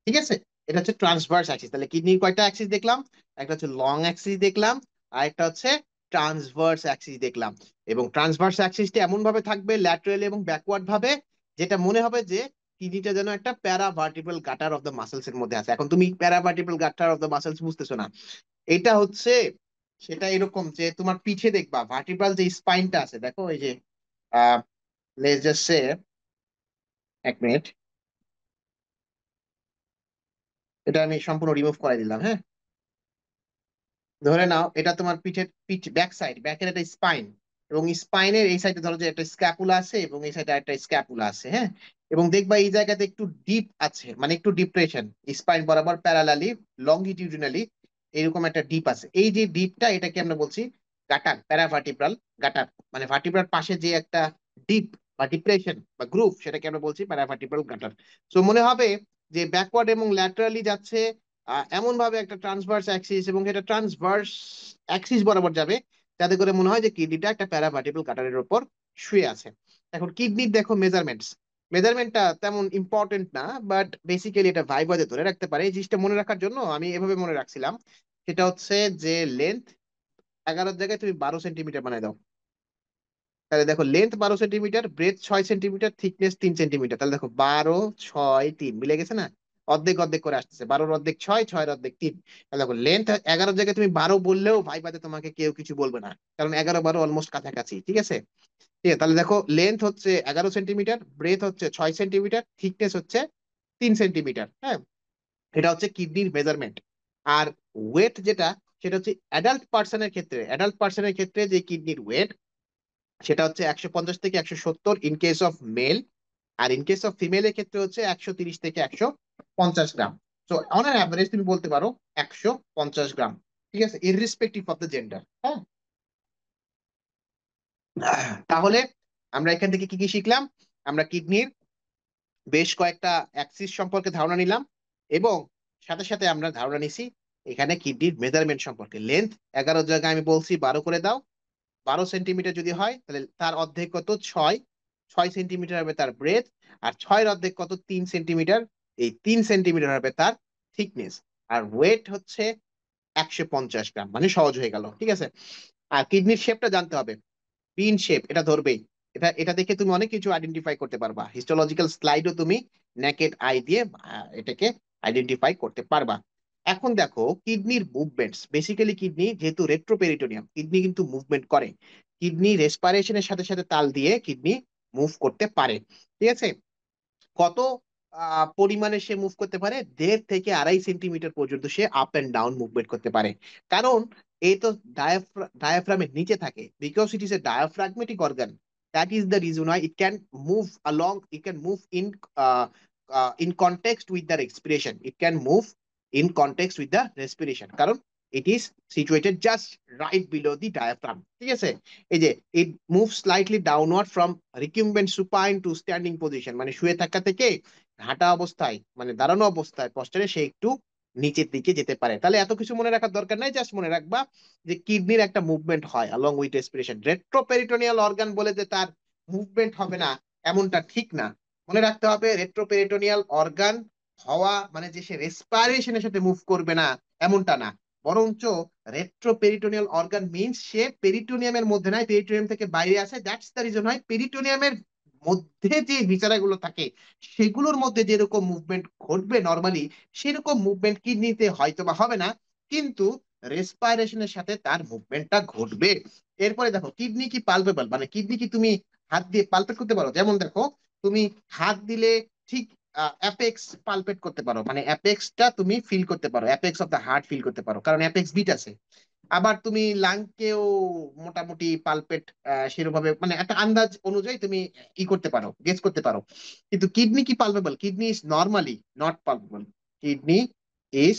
A: ঠিক আছে, এটা হচ্ছে ট্রান্সভার্স অ্যাক্সিস। তাহলে কিডনির কয়টা অ্যাক্সিস দেখলাম? একটা হচ্ছে লং অ্যাক্সিস দেখলাম, আর একটা হচ্ছে ট্রান্সভার্স অ্যাক্সিস দেখলাম। এবং ট্রান্সভার্স অ্যাক্সিসটা এমন ভাবে থাকবে ল্যাটারালি এবং ব্যাকওয়ার্ড ভাবে, যেটা মনে হবে যে কিডনিটা যেন একটা প্যারাভার্টিব্রাল গাটার অফ দ্য মাসেলস এর মধ্যে আছে। এখন তুমি প্যারাভার্টিব্রাল গাটার অফ দ্য মাসেলস বুঝতেছো না, এটা হচ্ছে সেটা এরকম যে তোমার পিঠে দেখবা ভার্টিব্রাল যে স্পাইনটা আছে, দেখো এই যে আহ লেটস জাস্ট সে, এক মিনিট, এটা আমি সম্পূর্ণ রিমুভ করে দিলাম, হ্যাঁ। ধরে নাও এটা তোমার পিঠের পিঠ ব্যাক সাইড, ব্যাকের একটা স্পাইন, এবং স্পাইনের এই সাইডে ধরো যে একটা স্ক্যাপুলা আছে এবং এই সাইডে একটা স্ক্যাপুলা আছে, হ্যাঁ। এবং দেখবা এই জায়গাতে একটু ডিপ আছে, মানে একটু ডিপ্রেশন, স্পাইন বরাবর প্যারালালি লংগিটিউডিনালি এরকম একটা ডিপ আছে। এই যে ডিপটা, এটাকে আমরা বলছি গাটার, প্যারাভার্টিব্রাল গাটার। মানে ভার্টিব্রাল পাশে যে একটা ডিপ বা ডিপ্রেশন বা গ্রুভ, সেটাকে আমরা বলছি প্যারাভার্টিব্রাল গাটার। সো মনে হবে যে ব্যাকওয়ার্ড এবং ল্যাটারালি যাচ্ছে এমন ভাবে একটা ট্রান্সভার্স অ্যাক্সিস, এবং এটা ট্রান্সভার্স অ্যাক্সিস বরাবর যাবে, যাতে করে মনে হয় যে কিডনিটা একটা প্যারাভার্টিব্রাল কাটারের উপর শুয়ে আছে। এখন কিডনির দেখো মেজারমেন্টস, মেজারমেন্টটা তেমন ইম্পর্টেন্ট না, বাট বেসিক্যালি এটা ভাইবাদে ধরে রাখতে পারে। এই জিনিসটা মনে রাখার জন্য আমি এভাবে মনে রাখছিলাম, সেটা হচ্ছে যে লেন্থ 11 জায়গায় তুমি 12 সেন্টিমিটার বানাই দাও, তাহলে দেখো length 12 centimetre, breadth 6 centimetre, thickness 3 centimetre, তাহলে দেখো 12 6 3 মিলে গেছে না? অর্ধেক অর্ধেক করে আসতেছে, 12-র অর্ধেক 6, 6-এর অর্ধেক 3। তাহলে দেখো লেন্থ 11 জায়গায় তুমি 12 বললেও ভাইবাতে তোমাকে কেউ কিছু বলবে না, কারণ 11 12 অলমোস্ট কাছাকাছি। ঠিক আছে, ঠিক আছে, তাহলে দেখো লেন্থ হচ্ছে 11 সেন্টিমিটার, ব্রেথ হচ্ছে 6 সেন্টিমিটার, থিকনেস হচ্ছে 3 সেন্টিমিটার, হ্যাঁ। এটা হচ্ছে কিডনির মেজারমেন্ট। আর ওয়েট যেটা, সেটা হচ্ছে অ্যাডাল্ট পার্সনের ক্ষেত্রে যে কিডনির ওয়েট, সেটা হচ্ছে 150 থেকে 170 ইন কেস অফ মেল, আর ইন কেস অফ ফিমেলের ক্ষেত্রে হচ্ছে 130 থেকে 150 গ্রাম। তো অন অ্যান অ্যাভারেজ তুমি বলতে পারো 150 গ্রাম। ঠিক আছে, ইররিসপেক্টিভ অফ দ্য জেন্ডার, হ্যাঁ। তাহলে আমরা এখান থেকে কি কি শিখলাম? আমরা কিডনির বেশ কয়েকটা অ্যাক্সিস সম্পর্কে ধারণা নিলাম, এবং সাথে সাথে আমরা ধারণা নিছি এখানে কিডনির মেজারমেন্ট সম্পর্কে। লেন্থ 11 জায়গায় আমি বলছি 12 করে দাও, 12 সেন্টিমিটার যদি হয় তাহলে তার অর্ধেক কত? 6 6 সেন্টিমিটার হবে তার ব্রেথ, আর 6-এর অর্ধেক কত? 3 সেন্টিমিটার। এই 3 সেন্টিমিটার হবে তার থিকনেস। আর ওয়েট হচ্ছে 150 গ্রাম, মানে সহজ হয়ে গেল। ঠিক আছে, আর কিডনির শেপটা জানতে হবে, পিন শেপ, এটা ধরবেই। এটা এটা দেখে তুমি অনেক কিছু আইডেন্টিফাই করতে পারবা, হিস্টোলজিক্যাল স্লাইডও তুমি নেকেড আই দিয়ে এটাকে আইডেন্টিফাই করতে পারবা। এখন দেখো কিডনির মুভমেন্টস, বেসিক্যালি কিডনি যেহেতু রেট্রোপেরিটোনিয়াম, কিডনি কিন্তু মুভমেন্ট করে। কিডনি রেসপিরেশনের সাথে সাথে তাল দিয়ে কিডনি মুভ করতে পারে। ঠিক আছে, কত পরিমাণে সে মুভ করতে পারে? 1.5 থেকে 2.5 সেন্টিমিটার পর্যন্ত সে আপ এন্ড ডাউন মুভমেন্ট করতে পারে। কারণ এই তো ডায়াফ্রামের নিচে থাকে, because it is a diaphragmatic organ. That is the reason why it can move along, it can move in context with the respiration, it can move in context with the respiration, কারণ it is situated just right below the diaphragm। ঠিক আছে, এই যে it moves slightly downward from recumbent supine to standing position, মানে শুয়ে থাকা থেকে হাঁটা অবস্থায়, মানে দাঁড়ানো অবস্থায় পশ্চারে সে একটু নিচের দিকে যেতে পারে। তাহলে এত কিছু মনে রাখার দরকার নাই, জাস্ট মনে রাখবা যে কিডনির একটা মুভমেন্ট হয় along with respiration। Retroperitoneal organ বলে যে তার মুভমেন্ট হবে না, এমনটা ঠিক না। মনে রাখতে হবে রেট্রোপেরিটোনিয়াল অর্গান হওয়া মানে যে সে রেসপিরেশনের সাথে মুভ করবে না, এমনটা না। বরঞ্চ রেট্রোপেরিটোনিয়াল অর্গান মিন্স সে পেরিটোনিয়ামের মধ্যে নাই, পেরিটোনিয়াম থেকে বাইরে আসে। দ্যাটস দ্য রিজন হয় পেরিটোনিয়ামের মধ্যে যে বিচারাগুলো থাকে সেগুলোর মধ্যে যেরকম মুভমেন্ট ঘটবে নর্মালি, সেরকম মুভমেন্ট কিডনিতে হয়তো বা হবে না, কিন্তু রেসপিরেশনের সাথে তার মুভমেন্টটা ঘটবে। এরপরে দেখো কিডনি কি পালপেবল, মানে কিডনি কি তুমি হাত দিয়ে পালপেট করতে পারো? যেমন দেখো তুমি হাত দিলে ঠিক অ্যাপেক্স পালপেট করতে পারো, মানে অ্যাপেক্সটা তুমি ফিল করতে পারো, apex of the heart feel করতে পারো, কারণ অ্যাপেক্স বিট আছে। আবার তুমি লাংকেও মোটামুটি পালপেট সেরকমভাবে, মানে একটা আন্দাজ অনুযায়ী তুমি ই করতে পারো, গেস করতে পারো। কিন্তু কিডনি কি palpable? Kidney is normally not palpable, kidney is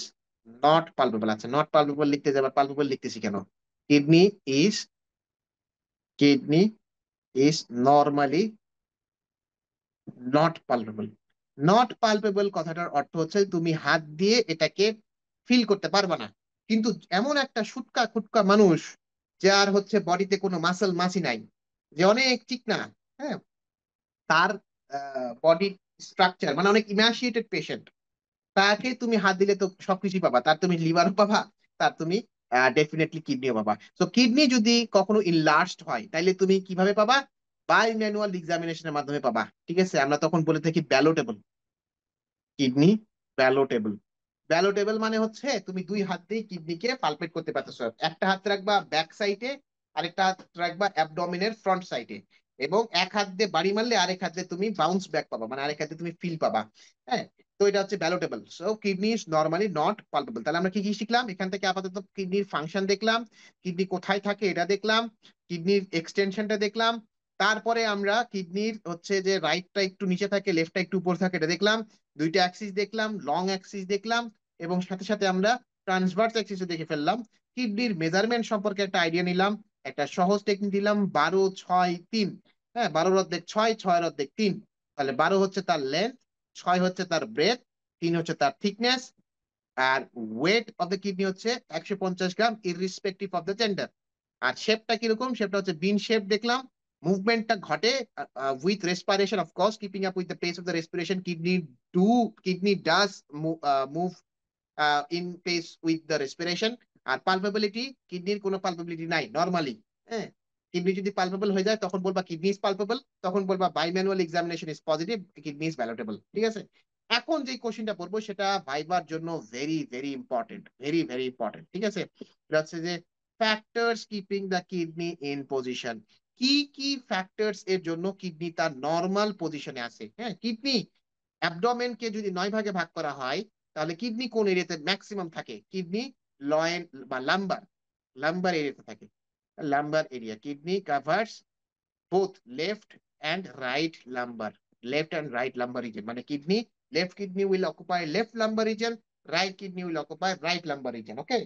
A: not palpable. আচ্ছা, নট পালপেবল লিখতে যাবার পালপেবল লিখতেছি কেন? Kidney is kidney is normally not palpable. Not palpable কথাটার অর্থ হচ্ছে তুমি হাত দিয়ে এটাকে ফিল করতে পারবে না। কিন্তু এমন একটা সুটকা খুটকা মানুষ যার হচ্ছে বডিতে কোনো মাসল মাসি নাই, যে অনেক চিকনা, হ্যাঁ, তার বডি স্ট্রাকচার মানে অনেক ইমাশিয়েটেড পেশেন্ট, তাকে তুমি হাত দিলে তো সবকিছুই পাবা, তার তুমি লিভারও পাবা, তার তুমি ডেফিনেটলি কিডনিও পাবা। তো কিডনি যদি কখনো ইনলার্জড হয় তাইলে তুমি কিভাবে পাবা? বাই ম্যানুয়াল এক্সামিনেশনের মাধ্যমে পাবা। ঠিক আছে, আমরা তখন বলে থাকি ব্যালোটেবল। কিডনি ব্যালোটেবল। ব্যালোটেবল মানে হচ্ছে তুমি দুই হাত দিয়ে কিডনিকে পালপেট করতে পারতেছো। একটা হাত রাখবা ব্যাক সাইডে, আরেকটা হাত রাখবা অ্যাবডোমিনের ফ্রন্ট সাইডে, এবং এক হাত দিয়ে বাড়ি মারলে আরেক হাত দিয়ে তুমি বাউন্স ব্যাক পাবা, মানে আরেক হাত দিয়ে তুমি ফিল পাবা। হ্যাঁ, তো এটা হচ্ছে ballotable. So kidney is normally not palpable. তাহলে আমরা কি কি শিখলাম এখান থেকে? আপাতত কিডনির ফাংশন দেখলাম, কিডনি কোথায় থাকে এটা দেখলাম, কিডনির এক্সটেনশনটা দেখলাম, তারপরে আমরা কিডনির হচ্ছে যে রাইটটা একটু নিচে থাকে, লেফটটা একটু উপর থাকে এটা দেখলাম, দুইটা অ্যাক্সিস দেখলাম, লং অ্যাক্সিস দেখলাম, এবং সাথে সাথে আমরা ট্রান্সভার্স অ্যাক্সিসও দেখে ফেললাম। কিডনির মেজারমেন্ট সম্পর্কে একটা আইডিয়া নিলাম, একটা সহজ টেকনিক দিলাম, 12 6 3। হ্যাঁ, 12 অর্ধেক 6, 6 অর্ধেক 3। তাহলে 12 হচ্ছে তার লেন্থ, 6 হচ্ছে তার ব্রেথ, 3 হচ্ছে তার থিকনেস, আর ওয়েট অফ দ্য কিডনি হচ্ছে 150 gram irrespective of the gender. আর শেপটা কিরকম? শেপটা হচ্ছে বিন শেপ দেখলাম। মুভমেন্টটা ঘটে with respiration, of course keeping up with the pace of the respiration. Kidney does move in pace with the respiration. আর পালপেবিলিটি, কিডনির কোনো পালপেবিলিটি নাই নরমালি। হ্যাঁ, কিডনি যদি পালপেবল হয়ে যায় তখন বলবা কিডনি ইজ পালপেবল, তখন বলবা by manual examination is positive, kidney is ballotable. ঠিক আছে, এখন যে কোশ্চেনটা পড়বো সেটা ভাইবার জন্য very very important, very very important. ঠিক আছে, এটা হচ্ছে যে factors keeping the kidney in position. কি কি ফ্যাক্টরস এর জন্য কিডনি তার নর্মাল পজিশনে আছে? হ্যাঁ, কিডনি অ্যাবডোমেনকে যদি 9 ভাগে ভাগ করা হয় তাহলে কিডনি কোন এরিয়াতে ম্যাক্সিমাম থাকে? কিডনি লয়েন বা লাম্বার, লাম্বার এরিয়াতে থাকে। Lumber area, kidney covers both left and right lumbar, left and right lumbar region, মানে kidney, left kidney will occupy left lumbar region, right kidney will occupy right lumbar region. ওকে,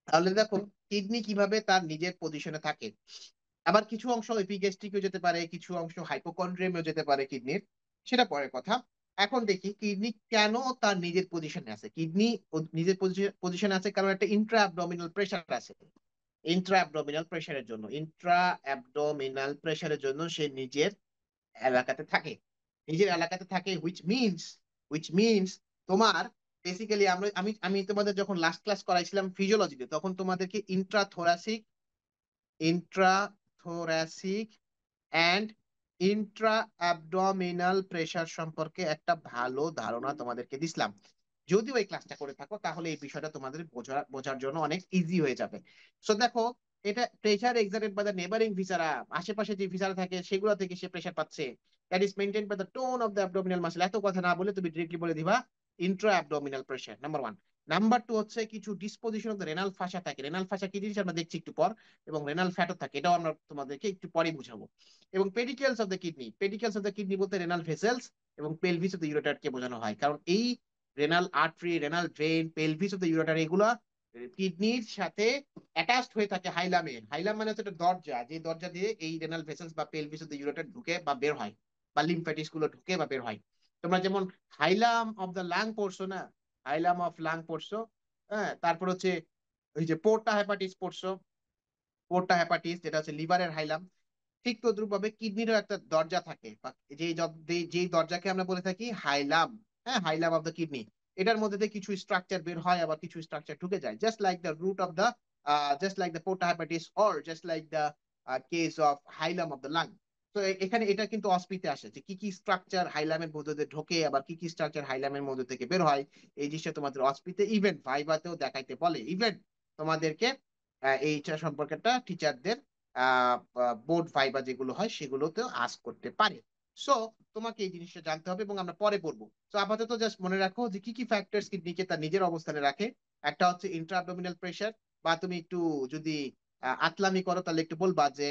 A: তাহলে দেখো kidney কিভাবে তার নিজের পজিশনে থাকে। আবার কিছু অংশ এপিগ্যাস্ট্রিকও যেতে পারে, কিছু অংশ হাইপোকন্ড্রিয়ামও যেতে পারে কিডনির, সেটা পরের কথা। এখন দেখি কিডনি কেন তার নিজের পজিশনে আছে। কিডনি নিজের পজিশনে আছে কারণ একটা ইন্ট্রা অ্যাবডোমিনাল প্রেসার আছে। ইন্ট্রা অ্যাবডোমিনাল প্রেসারের জন্য, ইন্ট্রা অ্যাবডোমিনাল প্রেসারের জন্য সে নিজের এলাকাতে থাকে, নিজের এলাকাতে থাকে, হুইচ মিনস তোমার বেসিক্যালি আমরা আমি আমি তোমাদের যখন লাস্ট ক্লাস করাইছিলাম ফিজিওলজিতে, তখন তোমাদেরকে ইন্ট্রাথোরাসিক অ্যান্ড ইন্ট্রা অ্যাবডোমিনাল প্রেসার সম্পর্কে একটা ভালো ধারণা তোমাদেরকে দিছিলাম। যদিও এই ক্লাসটা করে থাকো তাহলে এই বিষয়টা তোমাদের বোঝার জন্য অনেক ইজি হয়ে যাবে। সো দেখো, এটা pressure exerted by the neighbouring viscera, আশেপাশে যে ভিসারা থাকে সেগুলো থেকে সে প্রেসার পাচ্ছে, that is maintained by the tone of the abdominal muscle. এত কথা না বলে তুমি ডিরেক্টলি বলে দিবা intra abdominal pressure, number one. Number two হচ্ছে কিছু disposition of the renal fascia থাকে। রেনাল ফাসা কি জিনিস আমরা দেখছি একটু পর, এবং রেনাল ফ্যাটও থাকে, এটাও আমরা তোমাদেরকে একটু পরে বুঝাবো। এবং pedicles of the kidney, pedicles of the kidney বলতে রেনাল ভেসেলস এবং পেলভিস অফ দ্য ইউরেটারকে বোঝানো হয়, কারণ এই renal artery, renal vein, pelvis of the ureter এগুলা কিডনির সাথে অ্যাটাচড হয়ে থাকে হাইলামে। হাইলাম মানে হচ্ছে একটা দরজা, যে দরজা দিয়ে এই রেনাল ভেসেলস বা পেলভিস অফ দ্য ইউরেটার ঢুকে বা বের হয়, বা লিম্ফ্যাটিস গুলো ঢুকে বা বের হয়। তোমরা যেমন হাইলাম অফ দ্য লাং পড়ছো না, হাইলাম অফ লাং পড়ছো। হ্যাঁ, তারপর হচ্ছে ওই যে পোর্টা হেপাটিস পড়ছো, পোর্টা হেপাটিস যেটা হচ্ছে লিভারের হাইলাম। ঠিক তদ্রুপ ভাবে কিডনিরও একটা দরজা থাকে, বা যেই দরজাকে আমরা বলে থাকি হাইলাম। হ্যাঁ, হাইলাম অফ দ্য কিডনি। এটার মধ্যে দিয়ে কিছু স্ট্রাকচার বের হয়, আবার কিছু স্ট্রাকচার ঢুকে যায়, just like the root of the just like the porta hepatis, or just like the case of hilum of the lung. তো এখানে এটা কিন্তু অস্পিতে আসে যে কি কি স্ট্রাকচার হাইলামের মধ্যে দিয়ে ঢোকে, আবার কি কি স্ট্রাকচার হাইলামের মধ্যে থেকে বের হয়। এই জিনিসটা তোমাদের অস্পিতে ইভেন্ট ভাইভাতেও দেখাইতে বলে। ইভেন্ট তোমাদেরকে এইটা সম্পর্কে টিচারদের বোর্ড ভাইবা যেগুলো হয় সেগুলোতেও আস্ক করতে পারে। সো তোমাকে এই জিনিসটা জানতে হবে এবং আমরা পরে পড়বো। তো আপাতত জাস্ট মনে রাখো যে কি কি ফ্যাক্টরস কিডনিকে তার নিজের অবস্থানে রাখে। একটা হচ্ছে ইন্ট্রা অ্যাবডোমিনাল প্রেসার, বা তুমি একটু যদি আতলামি করো তাহলে একটু বলবা যে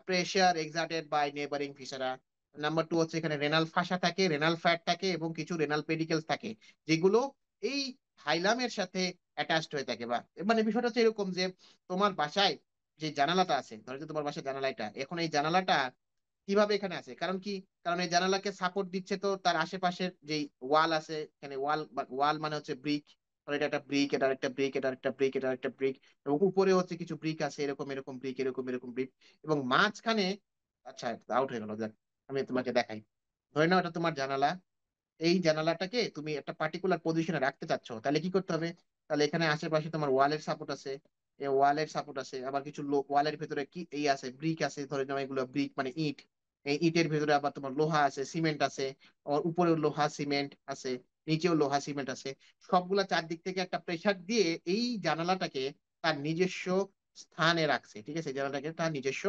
A: pressure exerted by neighbouring viscera. Number two হচ্ছে এখানে রেনাল ফাসা থাকে, রেনাল ফ্যাট থাকে, এবং কিছু রেনাল পেডিকেলস থাকে, যেগুলো এই হাইলামের সাথে অ্যাটাচড হয়ে থাকে। বা মানে বিষয়টা হচ্ছে এরকম যে তোমার বাসায় যে জানালাটা আছে, ধরো যে তোমার বাসায় জানালা এটা, এখন এই জানালাটা কিভাবে এখানে আছে, কারণ কি, কারণ এই জানালাকে সাপোর্ট দিচ্ছে তো তার আশেপাশের যে ওয়াল আছে, এখানে ওয়াল, ওয়াল মানে হচ্ছে ব্রিক, এটা একটা ব্রিক, এটা একটা ব্রিক, এটা একটা ব্রিক, এটা একটা ব্রিক, এবং উপরে হচ্ছে কিছু ব্রিক আছে, এরকম এরকম ব্রিক, এরকম এরকম ব্রিক, এবং মাঝখানে, আচ্ছা আউট হয়ে গেল, দেখ আমি তোমাকে দেখাই। ধরে নাও এটা তোমার জানালা, এই জানালাটাকে তুমি একটা পার্টিকুলার পজিশনে রাখতে চাচ্ছ, তাহলে কি করতে হবে, তাহলে এখানে আশেপাশে তোমার ওয়ালের সাপোর্ট আছে, এই ওয়ালের সাপোর্ট আছে, আবার কিছু ওয়ালের ভেতরে কি এই আছে, ব্রিক আছে, ধরে নাও এগুলো ব্রিক মানে ইট, এই ইটের ভেতরে আবার তোমার লোহা আছে, সিমেন্ট আছে, আর উপরেও লোহা সিমেন্ট আছে, নিচেও লোহা সিমেন্ট আছে, সবগুলা চারদিক থেকে একটা প্রেসার দিয়ে এই জানালাটাকে তার নিজস্ব স্থানে রাখছে, ঠিক আছে, এই জানালাটাকে তার নিজস্ব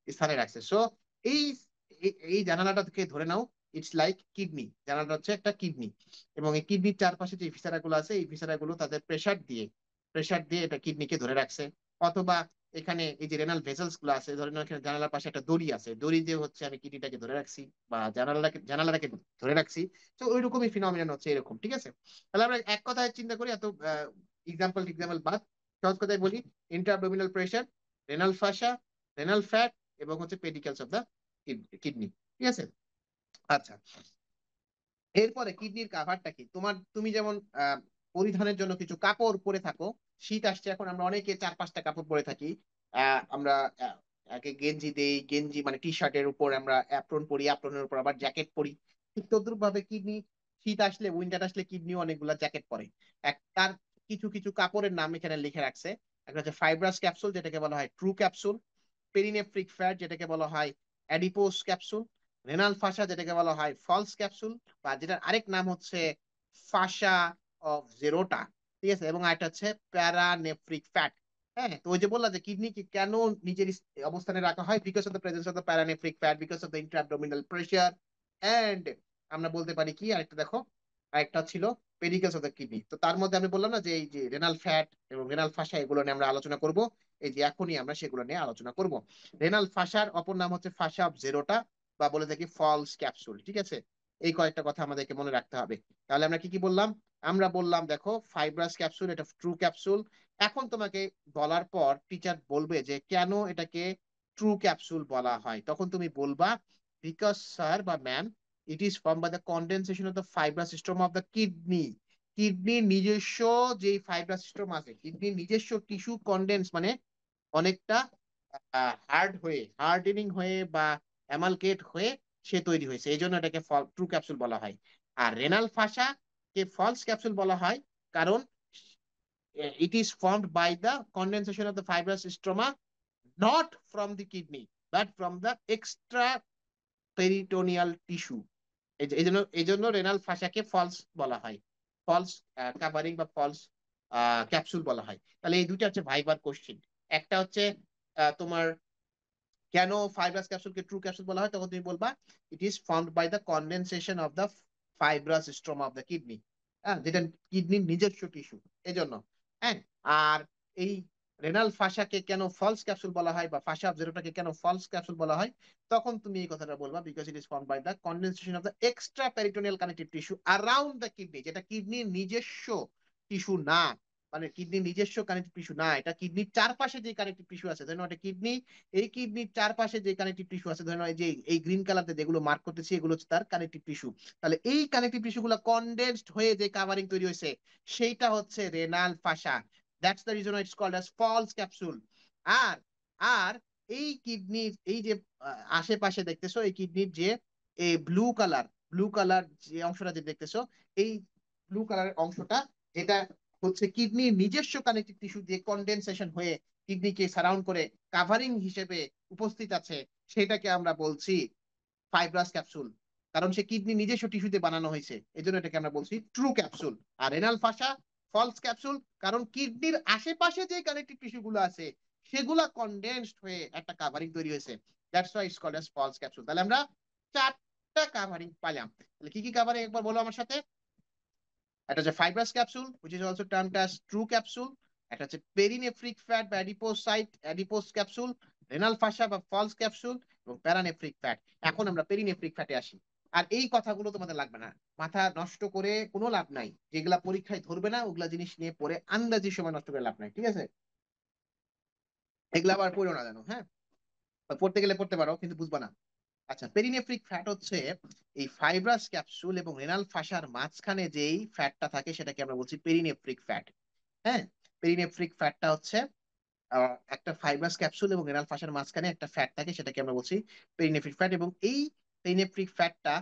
A: স্থানে রাখছে। সো এই এই জানালাটাকে ধরে নাও ইটস লাইক কিডনি, জানালাটা হচ্ছে একটা কিডনি, এবং এই কিডনির চারপাশে যে ভিসারা গুলো আছে, এই ভিসারা গুলো তাদের প্রেসার দিয়ে এটা কিডনিকে ধরে রাখছে। অথবা এখানে এই যে রেনাল ভেসেলস গুলো আছে, ধরেন এখানে জানালার পাশে একটা দড়ি আছে, দড়ি দিয়ে হচ্ছে আমি কিডনিটাকে ধরে রাখছি বা জানালাটাকে ধরে রাখছি। তো ওই রকমই ফিনোমিনন হচ্ছে এরকম, ঠিক আছে। তাহলে আমরা এক কথায় চিন্তা করি, এত এক্সাম্পল বাদ, সহজ কথায় বলি, Intra abdominal pressure, renal ফাসা, renal fat, এবং হচ্ছে পেডিকেলস অফ দা কিডনি, ঠিক আছে। আচ্ছা, এরপরে কিডনির কাভারটা কি, তুমি যেমন পরিধানের জন্য কিছু কাপড় পরে থাকো, শীত আসছে এখন, আমরা অনেকে 4-5টা কাপড় পরে থাকি। আমরা একে গেঞ্জি দেই, গেঞ্জি মানে টি শার্টের উপর আমরা অ্যাপ্রন পরি, অ্যাপ্রনের উপর আবার জ্যাকেট পরি। ঠিক তদ্রুপ ভাবে কিডনি, শীত আসলে, উইন্টার আসলে কিডনি অনেকগুলা জ্যাকেট পরে। তার কিছু কিছু কাপড়ের নাম এখানে লিখে রাখছে। একটা হচ্ছে ফাইব্রাস ক্যাপসুল, যেটাকে বলা হয় ট্রু ক্যাপসুল, পেরিনেফ্রিক ফ্যাট, যেটাকে বলা হয় অ্যাডিপোস ক্যাপসুল, রেনাল ফাসা, যেটাকে বলা হয় ফলস ক্যাপসুল, বা যেটার আরেক নাম হচ্ছে ফাসা অফ জেরোটা, ঠিক আছে, এবং আরেকটা হচ্ছে প্যারানেফ্রিক ফ্যাট। হ্যাঁ, তো ওই যে বললাম যে কিডনিকে কেন নিজের অবস্থানে রাখা হয়, because of the presence of the paranephric fat, because of the intra abdominal pressure, and আমরা বলতে পারি কি, আরেকটা দেখো, আরেকটা ছিল পেডিকেলস অফ দ্য কিডনি। তো তার মধ্যে আমি বললাম না যে এই যে রেনাল ফ্যাট এবং রেনাল ফাসা, এগুলো নিয়ে আমরা আলোচনা করব, এই যে এখনই আমরা সেগুলো নিয়ে আলোচনা করব। রেনাল ফাসার অপর নাম হচ্ছে ফাসা অফ জেরোটা, বা বলে থাকি ফলস ক্যাপসুল, ঠিক আছে। এই কয়েকটা কথা আমাদেরকে মনে রাখতে হবে। তাহলে আমরা কি কি বললাম, আমরা বললাম দেখো ফাইব্রাস ক্যাপসুল, এটা ট্রু ক্যাপসুল। এখন তোমাকে বলার পর টিচার বলবে যে কেন এটাকে ট্রু ক্যাপসুল বলা হয়, তখন তুমি বলবা বিকজ স্যার বা ma'am, it is form by the condensation of the fibrous system of the kidney. কিডনির নিজস্ব যে ফাইব্রাস সিস্টেম আছে, কিডনির নিজস্ব টিস্যু কন্ডেন্স মানে অনেকটা হার্ডেনিং হয়ে বা অ্যামালকেট হয়ে সে তৈরি হয়েছে, এই জন্য এটাকে ট্রু ক্যাপসুল বলা হয়। আর রেনাল ফাসা কে ফলস ক্যাপসুল বলা হয়, কারণ it is formed by the condensation of the fibrous stroma, not from the kidney but from the extra peritoneal tissue. এই জন্য রেনাল ফাসাকে ফলস বলা হয়, ফলস কাভারিং বা ফলস ক্যাপসুল বলা হয়। তাহলে এই দুইটা হচ্ছে ভাইবার কোশ্চিন। একটা হচ্ছে তোমার কেন ফাইব্রাস ক্যাপসুলকে ট্রু ক্যাপসুল বলা হয়, তখন তুমি বলবা it is formed by the condensation of the fibrous stroma of the kidney, হ্যাঁ, যেটা কিডনির নিজস্ব টিস্যু, এই জন্য। হ্যাঁ, আর এই রেনাল ফাসাকে কেন ফলস ক্যাপসুল বলা হয়, বা ফাসা অফ জেরোটাকে কেন ফলস ক্যাপসুল বলা হয়, তখন তুমি এই কথাটা বলবা because it is formed by the condensation of the extra peritoneal connective tissue around the kidney, যেটা কিডনির নিজস্ব টিস্যু না, মানে কিডনির নিজস্ব কানেক্টিভ টিস্যু না, এটা কিডনির চারপাশে যে কানেক্টিভ টিস্যু আছে, ধরেন এটা কিডনি, এই কিডনির চারপাশে যে কানেক্টিভ টিস্যু আছে, ধরেন এই যে এই গ্রিন কালারতে যেগুলো মার্ক করতেছি, এগুলো হচ্ছে তার কানেক্টিভ টিস্যু। তাহলে এই কানেক্টিভ টিস্যু গুলো কনডেন্সড হয়ে যে কাভারিং তৈরি হয়েছে, সেইটা হচ্ছে renal fascia. That's the reason it's called as false capsule. আর আর এই কিডনির এই যে আশেপাশে দেখতেছো, এই কিডনির যে এই ব্লু কালার যে অংশটা যে দেখতেছো, এই ব্লু কালারের অংশটা, যেটা হচ্ছে কিডনির নিজস্ব কানেক্টিভ টিস্যু দিয়ে কনডেনসেশন হয়ে কিডনিকে সারাউন্ড করে কাভারিং হিসেবে উপস্থিত আছে, সেটাকে আমরা বলছি ফাইব্রাস ক্যাপসুল। কারণ সে কিডনি নিজস্ব টিস্যুতে বানানো হয়েছে, এই জন্য এটাকে আমরা বলছি ট্রু ক্যাপসুল। আর রেনাল ফাসা ফলস ক্যাপসুল, কারণ কিডনির আশেপাশে যে কানেক্টিভ টিস্যু গুলো আছে, সেগুলা কনডেন্সড হয়ে একটা কাভারিং তৈরি হয়েছে। That's why it's called as false capsule. তাহলে আমরা 4টা কাভারিং পাইলাম। তাহলে কি কি কাভারিং একবার বলো আমার সাথে। একটা হচ্ছে fibrous capsule which is also termed as true capsule, একটা হচ্ছে পেরিনেফ্রিক ফ্যাট বা অ্যাডিপোস ক্যাপসুল, রেনাল ফাসা বা ফলস ক্যাপসুল, এবং প্যারানেফ্রিক ফ্যাট। এখন আমরা পেরিনেফ্রিক ফ্যাটে আসি, আর এই কথাগুলো তোমাদের লাগবে না। মাথা নষ্ট করে কোনো লাভ নাই, যেগুলা পরীক্ষায় ধরবে না ওগুলা জিনিস নিয়ে পড়ে আন্দাজি সময় নষ্ট করে লাভ নাই, ঠিক আছে? এগুলা আবার পড়ো না জানো, হ্যাঁ? পড়তে গেলে পড়তে পারো কিন্তু বুঝবা না। আচ্ছা, পেরিনেফ্রিক ফ্যাট হচ্ছে এই ফাইব্রাস ক্যাপসুল এবং রেনাল ফাসার মাঝখানে যেই ফ্যাটটা থাকে সেটাকে আমরা বলছি পেরিনেফ্রিক ফ্যাট। হ্যাঁ, পেরিনেফ্রিক ফ্যাটটা হচ্ছে একটা ফাইব্রাস ক্যাপসুল এবং রেনাল ফাসার মাঝখানে একটা ফ্যাট থাকে, সেটাকে আমরা বলছি পেরিনেফ্রিক ফ্যাট। এবং এই পেরিনেফ্রিক ফ্যাটটা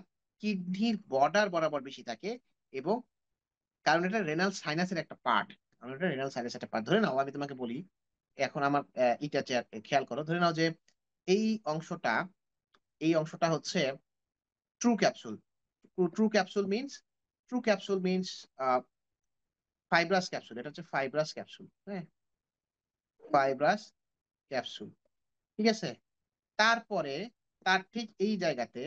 A: কিডনির বর্ডার বরাবর বেশি থাকে, এবং কারণ এটা রেনাল সাইনাসের একটা পার্ট। কারণ এটা রেনাল সাইনাসের একটা পার্ট। ধরে নাও আমি তোমাকে বলি, এখন আমার এটা খেয়াল করো, ধরে নাও যে এই অংশটা এই অংশটা হচ্ছে true capsule. True capsule means true capsule means fibrous capsule. এটা হচ্ছে ফাইব্রাস ক্যাপসুল, হ্যাঁ, ফাইব্রাস ক্যাপসুল, ঠিক আছে? তারপরে তার ঠিক এই জায়গাতে,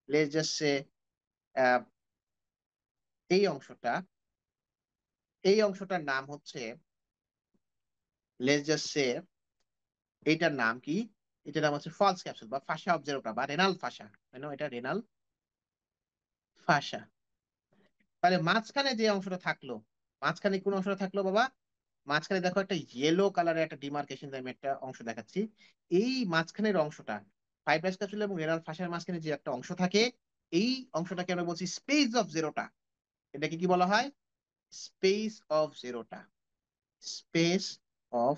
A: লেটস জাস্ট সে, এই অংশটা এই অংশটার নাম হচ্ছে, লেটস জাস্ট সে, এইটার নাম কি? এটার নাম হচ্ছে ফলস ক্যাপসুল বা ফাসা অফ জেরোটা বা রেনাল ফাসা। এটা রেনাল ফাসা। তাহলে মাঝখানে যে অংশটা থাকলো, মাঝখানে কোন অংশটা থাকলো বাবা? মাঝখানে দেখো একটা ইয়েলো কালারের একটা ডিমার্কেশন, আমি একটা অংশ দেখাচ্ছি। এই মাঝখানের অংশটা, ফাইব্রাস ক্যাপসুল এবং রেনাল ফাসার মাঝখানে যে একটা অংশ থাকে, এই অংশটাকে আমরা বলছি স্পেস অফ জেরোটা। এটাকে কি বলা হয়? Space of Gerota. Space of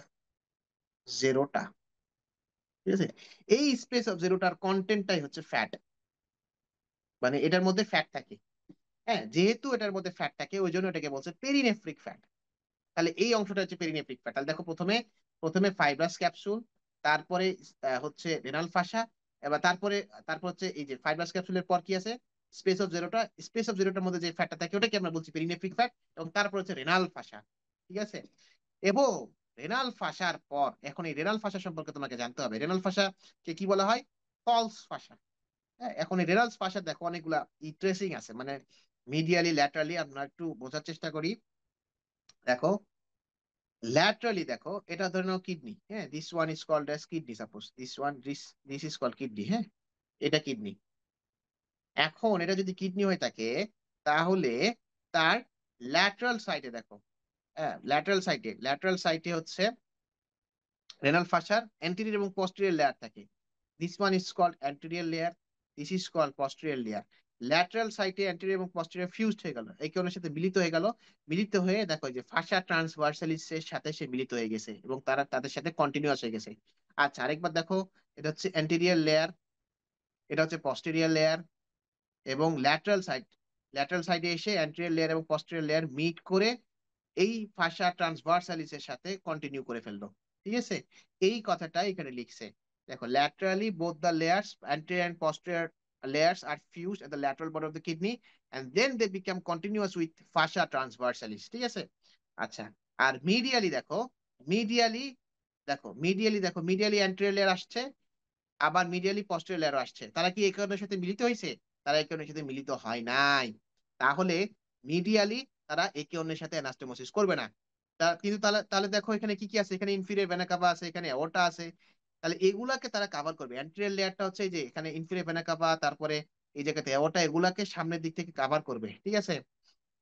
A: জেরোটা, ঠিক আছে? এই স্পেস অফ জেরোটার কন্টেন্টটাই হচ্ছে ফ্যাট, মানে এটার মধ্যে ফ্যাট থাকে। হ্যাঁ, যেহেতু এটার মধ্যে ফ্যাট থাকে ওই জন্য এটাকে বলছে পেরিনেফ্রিক ফ্যাট। তাহলে এই অংশটা হচ্ছে পেরিনেফ্রিক ফ্যাট। তাহলে দেখো, প্রথমে প্রথমে ফাইব্রাস ক্যাপসুল, তারপরে হচ্ছে রেনাল ফাসা, এবার তারপরে তারপর হচ্ছে এই যে ফাইব্রাস ক্যাপসুলের পর কি আছে? Space of Gerota. Space of জেরোটার মধ্যে যে ফ্যাটটা থাকে ওটাকে আমরা বলছি পেরিনেফ্রিক ফ্যাট, এবং তারপর হচ্ছে রেনাল ফাসা, ঠিক আছে? এবং রেনাল ফাসার পর, এখন এই রেনাল ফাসা সম্পর্কে তোমাকে জানতে হবে। রেনাল ফাসা কে কি বলা হয়? False fascia. হ্যাঁ, এখন এই রেনাল ফাসার দেখো অনেকগুলা ট্রেসিং আছে, মানে মিডিয়ালি ল্যাটারালি। আমরা একটু বোঝার চেষ্টা করি। দেখো, ল্যাটারালি দেখো, এটা ধরে নাও কিডনি, হ্যাঁ, this one is called as kidney, suppose this is called kidney, হ্যাঁ, এটা কিডনি। এখন এটা যদি কিডনি হয়ে থাকে, তাহলে তার ল্যাটারাল সাইডে দেখো, হ্যাঁ, ল্যাটারাল সাইডে হচ্ছে রেনাল ফাসার অ্যান্টেরিয়র এবং পস্টেরিয়র লেয়ার থাকে। This one is called anterior layer, this is called posterior layer. Lateral সাইডে অ্যান্টেরিয়র এবং পস্টেরিয়র ফিউজড হয়ে গেল, একে অন্যের সাথে মিলিত হয়ে গেল। মিলিত হয়ে দেখো যে ফাসা ট্রান্সভার্সালিস এর সাথে সে মিলিত হয়ে গেছে এবং তারা তাদের সাথে কন্টিনিউয়াস হয়ে গেছে। আচ্ছা, আরেকবার দেখো, এটা হচ্ছে অ্যান্টেরিয়র লেয়ার, এটা হচ্ছে পস্টেরিয়র লেয়ার, এবং ল্যাটারাল সাইডে এসে অ্যান্টেরিয়র লেয়ার এবং পস্টেরিয়র লেয়ার মিট করে এই ফাসা ট্রান্সভার্সালিস এর সাথে কন্টিনিউ করে ফেললো, ঠিক আছে? এই কথাটা এখানে লিখছে। দেখো, laterally both the layers, anterior and posterior layers are fused at the lateral border of the kidney and then they become continuous with fascia transversalis, ঠিক আছে? আচ্ছা, আর মিডিয়ালি মিডিয়ালি anterior layer আসছে, আবার মিডিয়ালি পস্টেরিয়র লেয়ার আসছে। তারা কি একে অন্যের সাথে মিলিত হয়েছে? তারা একে অন্যের সাথে মিলিত হয় নাই। তাহলে মিডিয়ালি তারা একে অন্যের সাথে অ্যানাস্টোমোসিস করবে না। কিন্তু তাহলে তাহলে দেখো এখানে কি কি আছে? এখানে ইনফিরিয়র ভেনা কাভা আছে, এখানে অ্যাওর্টা আছে। তাহলে এগুলাকে তারা কভার করবে। অ্যান্টেরিয়র লেয়ারটা হচ্ছে এই যে এখানে ইনফিরিয়র ভেনা কাভা, তারপরে এই জায়গাতে অ্যাওর্টা, এগুলাকে সামনের দিক থেকে কভার করবে, ঠিক আছে?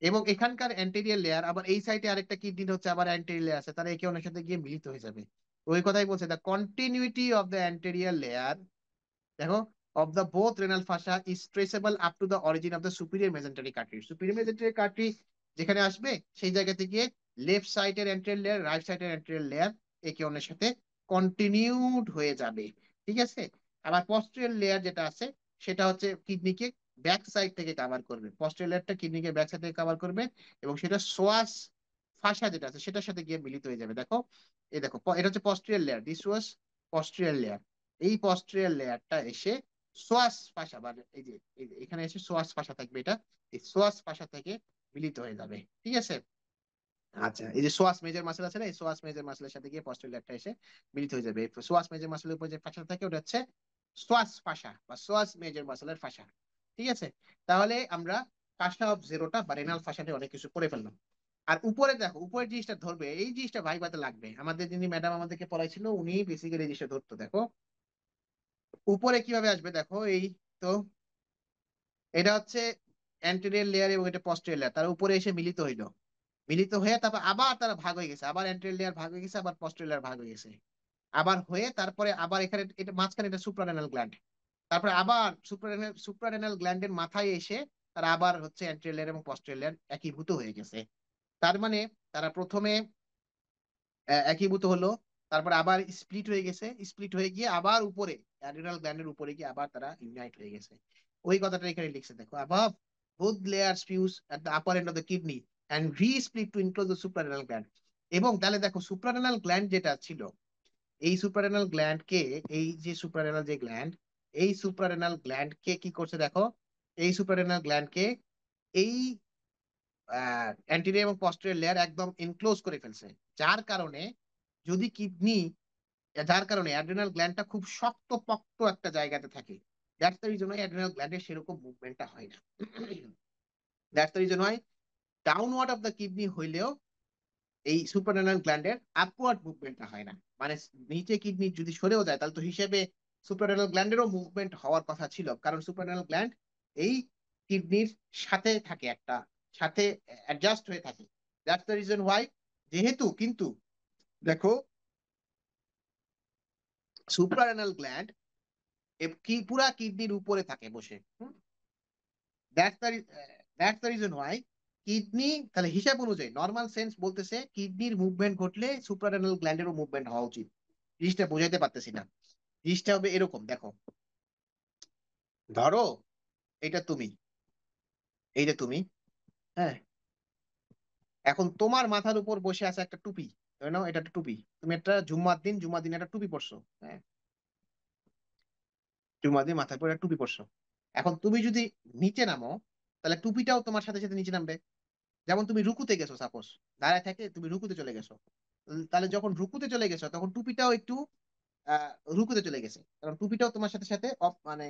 A: এবং এখানকার অ্যান্টেরিয়র লেয়ার, আবার এই সাইডে আরেকটা কিডনি হচ্ছে আবার অ্যান্টেরিয়র লেয়ার আছে, তারা একে অন্যের সাথে গিয়ে মিলিত হয়ে যাবে। ওই কথাই বলছে, the continuity of the anterior layer, দেখো, of the both renal fascia is traceable up to the origin of the superior mesenteric artery. Superior mesenteric artery যেখানে আসবে সেই জায়গা থেকে লেফট সাইডের অ্যান্টেরিয়র লেয়ার, রাইট সাইডের অ্যান্টেরিয়র লেয়ার একে অন্যের সাথে কন্টিনিউড হয়ে যাবে, ঠিক আছে? আবার পস্টেরিয়র লেয়ার যেটা আছে সেটা হচ্ছে কিডনিকে ব্যাক সাইড থেকে কভার করবে। পস্টেরিয়র লেয়ারটা কিডনিকে ব্যাক সাইড থেকে কভার করবে এবং সেটা সোয়াস ফাসা যেটা আছে সেটার সাথে গিয়ে মিলিত হয়ে যাবে। দেখো, এই দেখো, এটা হচ্ছে posterior layer, this was posterior layer. এই পস্টেরিয়র লেয়ারটা এসে সোয়াস পাশা, মানে এই যে এখানে এসে সোয়াস পাশা থাকবে, এটা এই সোয়াস পাশা থেকে মিলিত হয়ে যাবে, ঠিক আছে? আচ্ছা, এই যে সোয়াস মেজর মাসেল আছে না, এই সোয়াস মেজর মাসেলের সাথে গিয়ে পস্টেরিয়র লেয়ারটা এসে মিলিত হয়ে যাবে। এই সোয়াস মেজর মাসেলের উপর যে ফাসা থাকে ওটা হচ্ছে সোয়াস ফাসা বা সোয়াস মেজর মাসেলের ফাসা, ঠিক আছে? তাহলে আমরা ফাসা অফ জেরোটা বা রেনাল ফাসাতে অনেক কিছু করে ফেললাম। আর উপরে দেখো, উপরের জিনিসটা ধরবে, এই জিনিসটা ভাইবাতে লাগবে। আমাদের যিনি ম্যাডাম আমাদেরকে পড়াইছিল উনি বেসিক্যালি এই জিনিসটা ধরতো। দেখো উপরে কিভাবে আসবে, দেখো এই তো, এটা হচ্ছে অ্যান্টেরিয়র লেয়ার এবং এটা পস্টেরিয়র লেয়ার তার উপরে এসে মিলিত হইলো, মিলিত হয়ে তারপর আবার তারা ভাগ হয়ে গেছে, আবার অ্যান্টেরিয়র লেয়ার ভাগ হয়ে গেছে, আবার পস্টেরিয়র লেয়ার ভাগ হয়ে গেছে, আবার হয়ে তারপরে আবার এখানে এটা মাঝখানে এটা সুপ্রারেনাল গ্ল্যান্ড, তারপরে আবার সুপ্রারেনাল গ্ল্যান্ডের মাথায় এসে তারা আবার হচ্ছে অ্যান্টেরিয়র লেয়ার এবং পস্টেরিয়র লেয়ার একীভূত হয়ে গেছে। তার মানে তারা প্রথমে একীভূত হলো, তারপর আবার স্প্লিট হয়ে গেছে, স্প্লিট হয়ে গিয়ে আবার উপরে অ্যাড্রিনাল গ্ল্যান্ডের উপরে গিয়ে আবার তারা ইউনাইট হয়ে গেছে। ওই কথাটা এখানে লিখছে দেখো, above both layers fuse at the upper end of the kidney and re-split to enclose the suprarenal gland। এবং তাহলে দেখো সুপ্রারেনাল গ্ল্যান্ড যেটা ছিল, এই সুপ্রারেনাল গ্ল্যান্ড কে, এই যে সুপ্রারেনাল যে গ্ল্যান্ড, এই সুপ্রারেনাল গ্ল্যান্ড কে কি করছে দেখো, এই সুপ্রারেনাল গ্ল্যান্ড কে এই অ্যান্টেরিয়র এবং পস্টেরিয়র লেয়ার একদম এনক্লোজ করে ফেলছে, যার কারণে যদি কিডনি, যার কারণে অ্যাড্রিনাল গ্ল্যান্ডটা খুব শক্ত পক্ত একটা জায়গাতে থাকে। দ্যাটস দ্য রিজন অ্যাড্রিনাল গ্ল্যান্ডের সেরকম মুভমেন্টটা হয় না। That's the reason downward of the kidney হইলেও এই সুপ্রারেনাল গ্ল্যান্ডের আপওয়ার্ড মুভমেন্টটা হয় না। মানে নিচে কিডনি যদি সরেও যায় তাহলে তো হিসেবে সুপ্রারেনাল গ্ল্যান্ডেরও মুভমেন্ট হওয়ার কথা ছিল, কারণ সুপ্রারেনাল গ্ল্যান্ড এই কিডনির সাথে থাকে, একটা সাথে অ্যাডজাস্ট হয়ে থাকে। দ্যাটস দ্য রিজন ওয়াই, যেহেতু কিন্তু দেখো সুপ্রারেনাল গ্ল্যান্ড কি পুরা কিডনির উপরে থাকে বসে, that's the that's the reason Y kidney, তাহলে হিসাব অনুযায়ী নর্মাল সেন্স বলতেছে কিডনির মুভমেন্ট ঘটলে সুপ্রারেনাল গ্ল্যান্ডেরও মুভমেন্ট হওয়া উচিত। জিনিসটা বোঝাইতে পারতেছি না, জিনিসটা হবে এরকম দেখো, ধরো এটা তুমি, এইটা তুমি, হ্যাঁ, এখন তোমার মাথার উপর বসে আছে একটা টুপি, ধরে নাও এটা একটা টুপি, তুমি একটা জুম্মার দিন একটা টুপি পরছো, হ্যাঁ, জুম্মার দিন মাথার উপর একটা টুপি পরছো। এখন তুমি যদি নিচে নামো তাহলে টুপিটাও তোমার সাথে সাথে নিচে নামবে। যেমন তুমি রুকুতে গেছো, সাপোজ দাঁড়ায় থাকে তুমি রুকুতে চলে গেছো, তাহলে যখন রুকুতে চলে গেছো তখন টুপিটাও একটু রুকুতে চলে গেছে, কারণ টুপিটাও তোমার সাথে সাথে মানে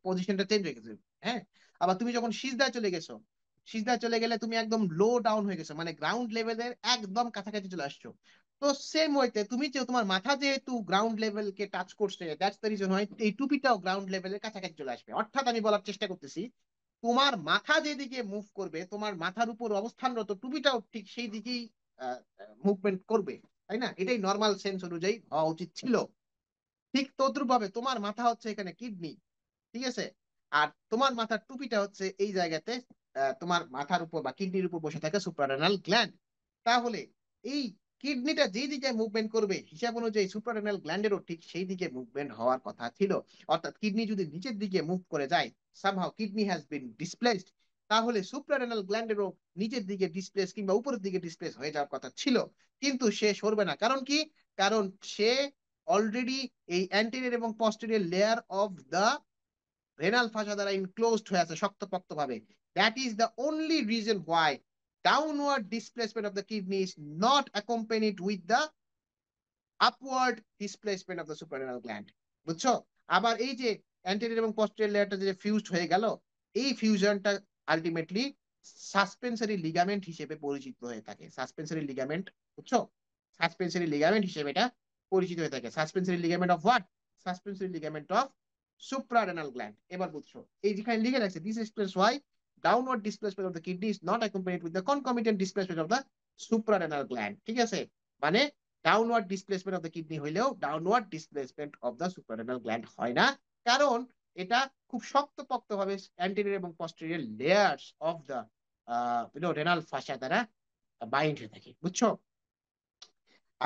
A: পজিশনটা চেঞ্জ হয়ে গেছে। হ্যাঁ, আবার তুমি যখন সিজদায় চলে গেছো, সিজদায় চলে গেলে তুমি একদম লো ডাউন হয়ে গেছো, মানে গ্রাউন্ড লেভেলের একদম কাছাকাছি চলে আসছো। তো সেম ওয়েতে তুমি যে তোমার মাথা যেহেতু গ্রাউন্ড লেভেলকে টাচ করছে, দ্যাটস দ্য রিজন হয় এই টুপিটাও গ্রাউন্ড লেভেলের কাছাকাছি চলে আসবে। অর্থাৎ আমি বলার চেষ্টা করতেছি, তোমার মাথা যেদিকে মুভ করবে, তোমার মাথার উপর অবস্থানরত টুপিটাও ঠিক সেই দিকেই মুভমেন্ট করবে, তাই না? এটাই নর্মাল সেন্স অনুযায়ী হওয়া উচিত ছিল। ঠিক তদ্রুপ ভাবে তোমার মাথা হচ্ছে এখানে কিডনি, ঠিক আছে, আর তোমার মাথার টুপিটা হচ্ছে এই জায়গাতে তোমার মাথার উপর বা কিডনির উপর বসে থাকে সুপ্রারেনাল গ্ল্যান্ড। তাহলে এই কিডনিটা যেই দিকে মুভমেন্ট করবে হিসাব অনুযায়ী সুপ্রারেনাল গ্ল্যান্ডেরও ঠিক সেই দিকে মুভমেন্ট হওয়ার কথা ছিল। অর্থাৎ কিডনি যদি নিচের দিকে মুভ করে যায়, somehow kidney has been displaced, তাহলে সুপ্রারেনাল গ্ল্যান্ডেরও নিচের দিকে ডিসপ্লেস কিংবা উপরের দিকে ডিসপ্লেস হয়ে যাওয়ার কথা ছিল। কিন্তু সে সরবে না, কারণ কি? কারণ সে অলরেডি এই অ্যান্টেরিয়র এবং posterior layer of the renal fascia দ্বারা ইনক্লোজড হয়ে আছে শক্তপোক্ত ভাবে। That is the only reason why downward displacement of the kidney is not accompanied with the upward displacement of the suprarenal gland. বুঝছো? আবার এই যে অ্যান্টেরিয়র এবং পস্টেরিয়র লেয়ারটা যে ফিউজড হয়ে গেল, এই ফিউশনটা আলটিমেটলি সাসপেন্সরি লিগামেন্ট হিসেবে পরিচিত হয়ে থাকে। সাসপেন্সরি লিগামেন্ট, বুঝছো? সাসপেন্সরি লিগামেন্ট হিসেবে এটা পরিচিত হয়ে থাকে। Suspensory ligament of what? Suspensory ligament of suprarenal gland। এবার বুঝছো, এই যেখানে লিখে রাখছে this explains why downward displacement of the kidney is not accompanied with the concomitant displacement of the suprarenal gland। ঠিক আছে, মানে downward displacement of the kidney হইলেও downward displacement of the suprarenal gland হয় না, কারণ এটা খুব শক্তপোক্ত ভাবে অ্যান্টেরিয়র এবং posterior layers of the renal fascia দ্বারা বাইন্ড হয়ে থাকে। বুঝছো?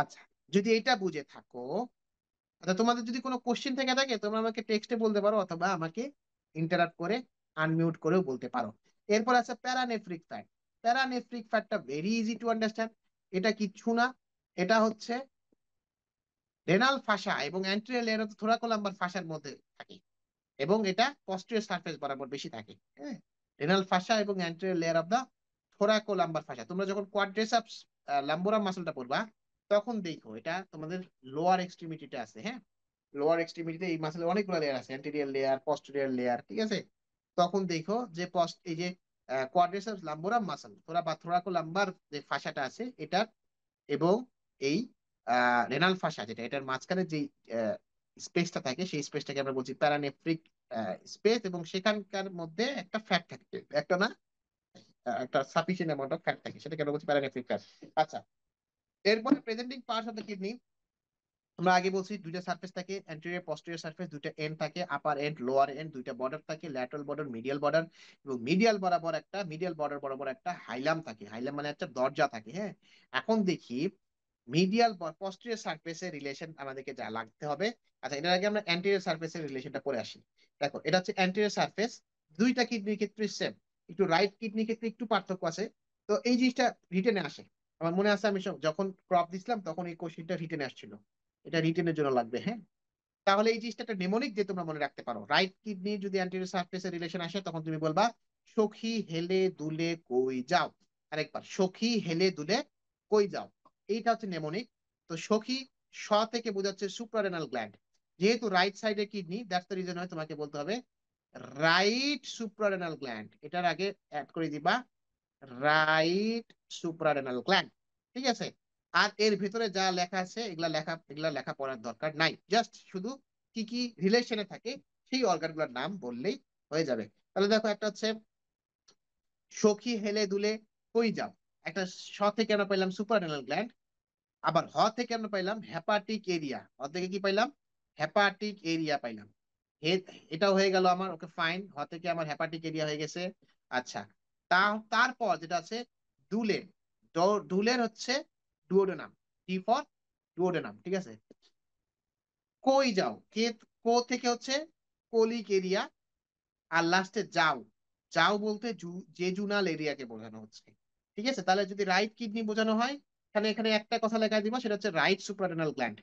A: আচ্ছা, যদি এটা বুঝে থাকো, আচ্ছা তোমাদের যদি কোনো কোশ্চেন থেকে থাকে তোমরা আমাকে টেক্সটে বলতে পারো, অথবা আমাকে ইন্টারাপ্ট করে আনমিউট করেও বলতে পারো। এরপর আছে প্যারানেফ্রিক ফ্যাট। প্যারানেফ্রিক ফ্যাটটা ভেরি ইজি টু আন্ডারস্ট্যান্ড। এটা কিচ্ছু না, এটা হচ্ছে রেনাল ফাসা এবং অ্যান্টেরিয়র লেয়ার অফ থোরাকোলাম্বার ফাসার মধ্যে থাকে, এবং এটা পস্টেরিয়র সারফেস বরাবর বেশি থাকে। হ্যাঁ, রেনাল ফাসা এবং anterior layer of the thoracolumbar fascia. তোমরা যখন কোয়াড্রিসেপস লাম্বোরাম মাসলটা পড়বা তখন দেখো এটা তোমাদের লোয়ার এক্সট্রিমিটিতে আছে। হ্যাঁ, লোয়ার এক্সট্রিমিটিতে এই মাসেলের অনেকগুলো লেয়ার আছে, অ্যান্টেরিয়র লেয়ার, পস্টেরিয়র লেয়ার, ঠিক আছে। তখন দেখো যে এই যে কোয়াড্রিসেপস লাম্বোরাম মাসল থোরা বা থোরাকোলাম্বার যে ফাসাটা আছে এটা, এবং এই রেনাল ফাসা যেটা, এটার মাঝখানে যে স্পেসটা থাকে সেই স্পেসটাকে আমরা বলছি প্যারানেফ্রিক স্পেস, এবং সেখানকার মধ্যে একটা ফ্যাট থাকে, একটা না একটা সাফিসিয়েন্ট অ্যামাউন্ট অফ ফ্যাট থাকে, সেটা কেন বলছি প্যারানেফ্রিক ফ্যাট। আচ্ছা, এরপরে presenting parts of the kidney, আমরা আগে বলছি দুইটা সারফেস থাকে, অ্যান্টেরিয়র পস্টেরিয়র সারফেস, দুইটা এন্ড থাকে, আপার এন্ড লোয়ার এন্ড, দুইটা বর্ডার থাকে, ল্যাটারাল বর্ডার মিডিয়াল বর্ডার, এবং মিডিয়াল বর্ডার বরাবর একটা হাইলাম থাকে। হাইলাম মানে একটা দরজা থাকে। হ্যাঁ, এখন দেখি মিডিয়াল পস্টেরিয়র সারফেসের রিলেশন আমাদেরকে যা লাগতে হবে। আচ্ছা, এটার আগে আমরা অ্যান্টেরিয়র সারফেসের রিলেশনটা পড়ে আসি। দেখো, এটা হচ্ছে অ্যান্টেরিয়র সারফেস, দুইটা কিডনির ক্ষেত্রে সেম, একটু রাইট কিডনির ক্ষেত্রে একটু পার্থক্য আছে। তো এই জিনিসটা রিটেনে আসে। আমার মনে আছে আমি যখন ক্রপ দিছিলাম তখন এই কোশ্চেনটা রিটেনে আসছিল, এটা রিটেনের জন্য লাগবে। হ্যাঁ, তাহলে এই জিনিসটা একটা নেমোনিক দিয়ে তোমরা মনে রাখতে পারো। রাইট কিডনি যদি অ্যান্টেরিয়র সারফেসের রিলেশন আসে তখন তুমি বলবা সখী হেলে দুলে কই যাও। আরেকবার, সখী হেলে দুলে কই যাও, এইটা হচ্ছে নেমোনিক। তো সখী, স থেকে বোঝাচ্ছে সুপ্রারেনাল গ্ল্যান্ড, যেহেতু রাইট সাইডে কিডনি, দ্যাটস দ্য রিজন হয় তোমাকে বলতে হবে রাইট সুপ্রারেনাল গ্ল্যান্ড, এটার আগে অ্যাড করে দিবা রাইট সুপ্রারেনাল গ্ল্যান্ড। ঠিক আছে, আর এর ভিতরে যা লেখা আছে এগুলা লেখা পড়ার দরকার নাই, জাস্ট শুধু কি কি রিলেশনে থাকে সেই অর্গান গুলোর নাম বললেই হয়ে যাবে। তাহলে দেখো, একটা হচ্ছে সখী হেলে দুলে কই যাও, একটা স থেকে আমরা পাইলাম সুপ্রারেনাল গ্ল্যান্ড, আবার হ থেকে আমরা পাইলাম হেপাটিক এরিয়া, হ থেকে কি পাইলাম হেপাটিক এরিয়া পাইলাম। এটাও হয়ে গেল আমার, ওকে ফাইন, হ থেকে আমার হেপাটিক এরিয়া হয়ে গেছে। আচ্ছা, তারপর যেটা আছে ডুলের, ডুলের হচ্ছে ডুওডেনাম, ডি ফর ডুওডেনাম। ঠিক আছে, কই যাও, কো থেকে হচ্ছে কোলিক এরিয়া, আর লাস্টে যাও, যাও বলতে জেজুনাল এরিয়াকে বোঝানো হচ্ছে। ঠিক আছে, তাহলে যদি রাইট কিডনি বোঝানো হয় তাহলে এখানে একটা কথা লেখা দিবা, সেটা হচ্ছে রাইট সুপ্রারেনাল গ্ল্যান্ড।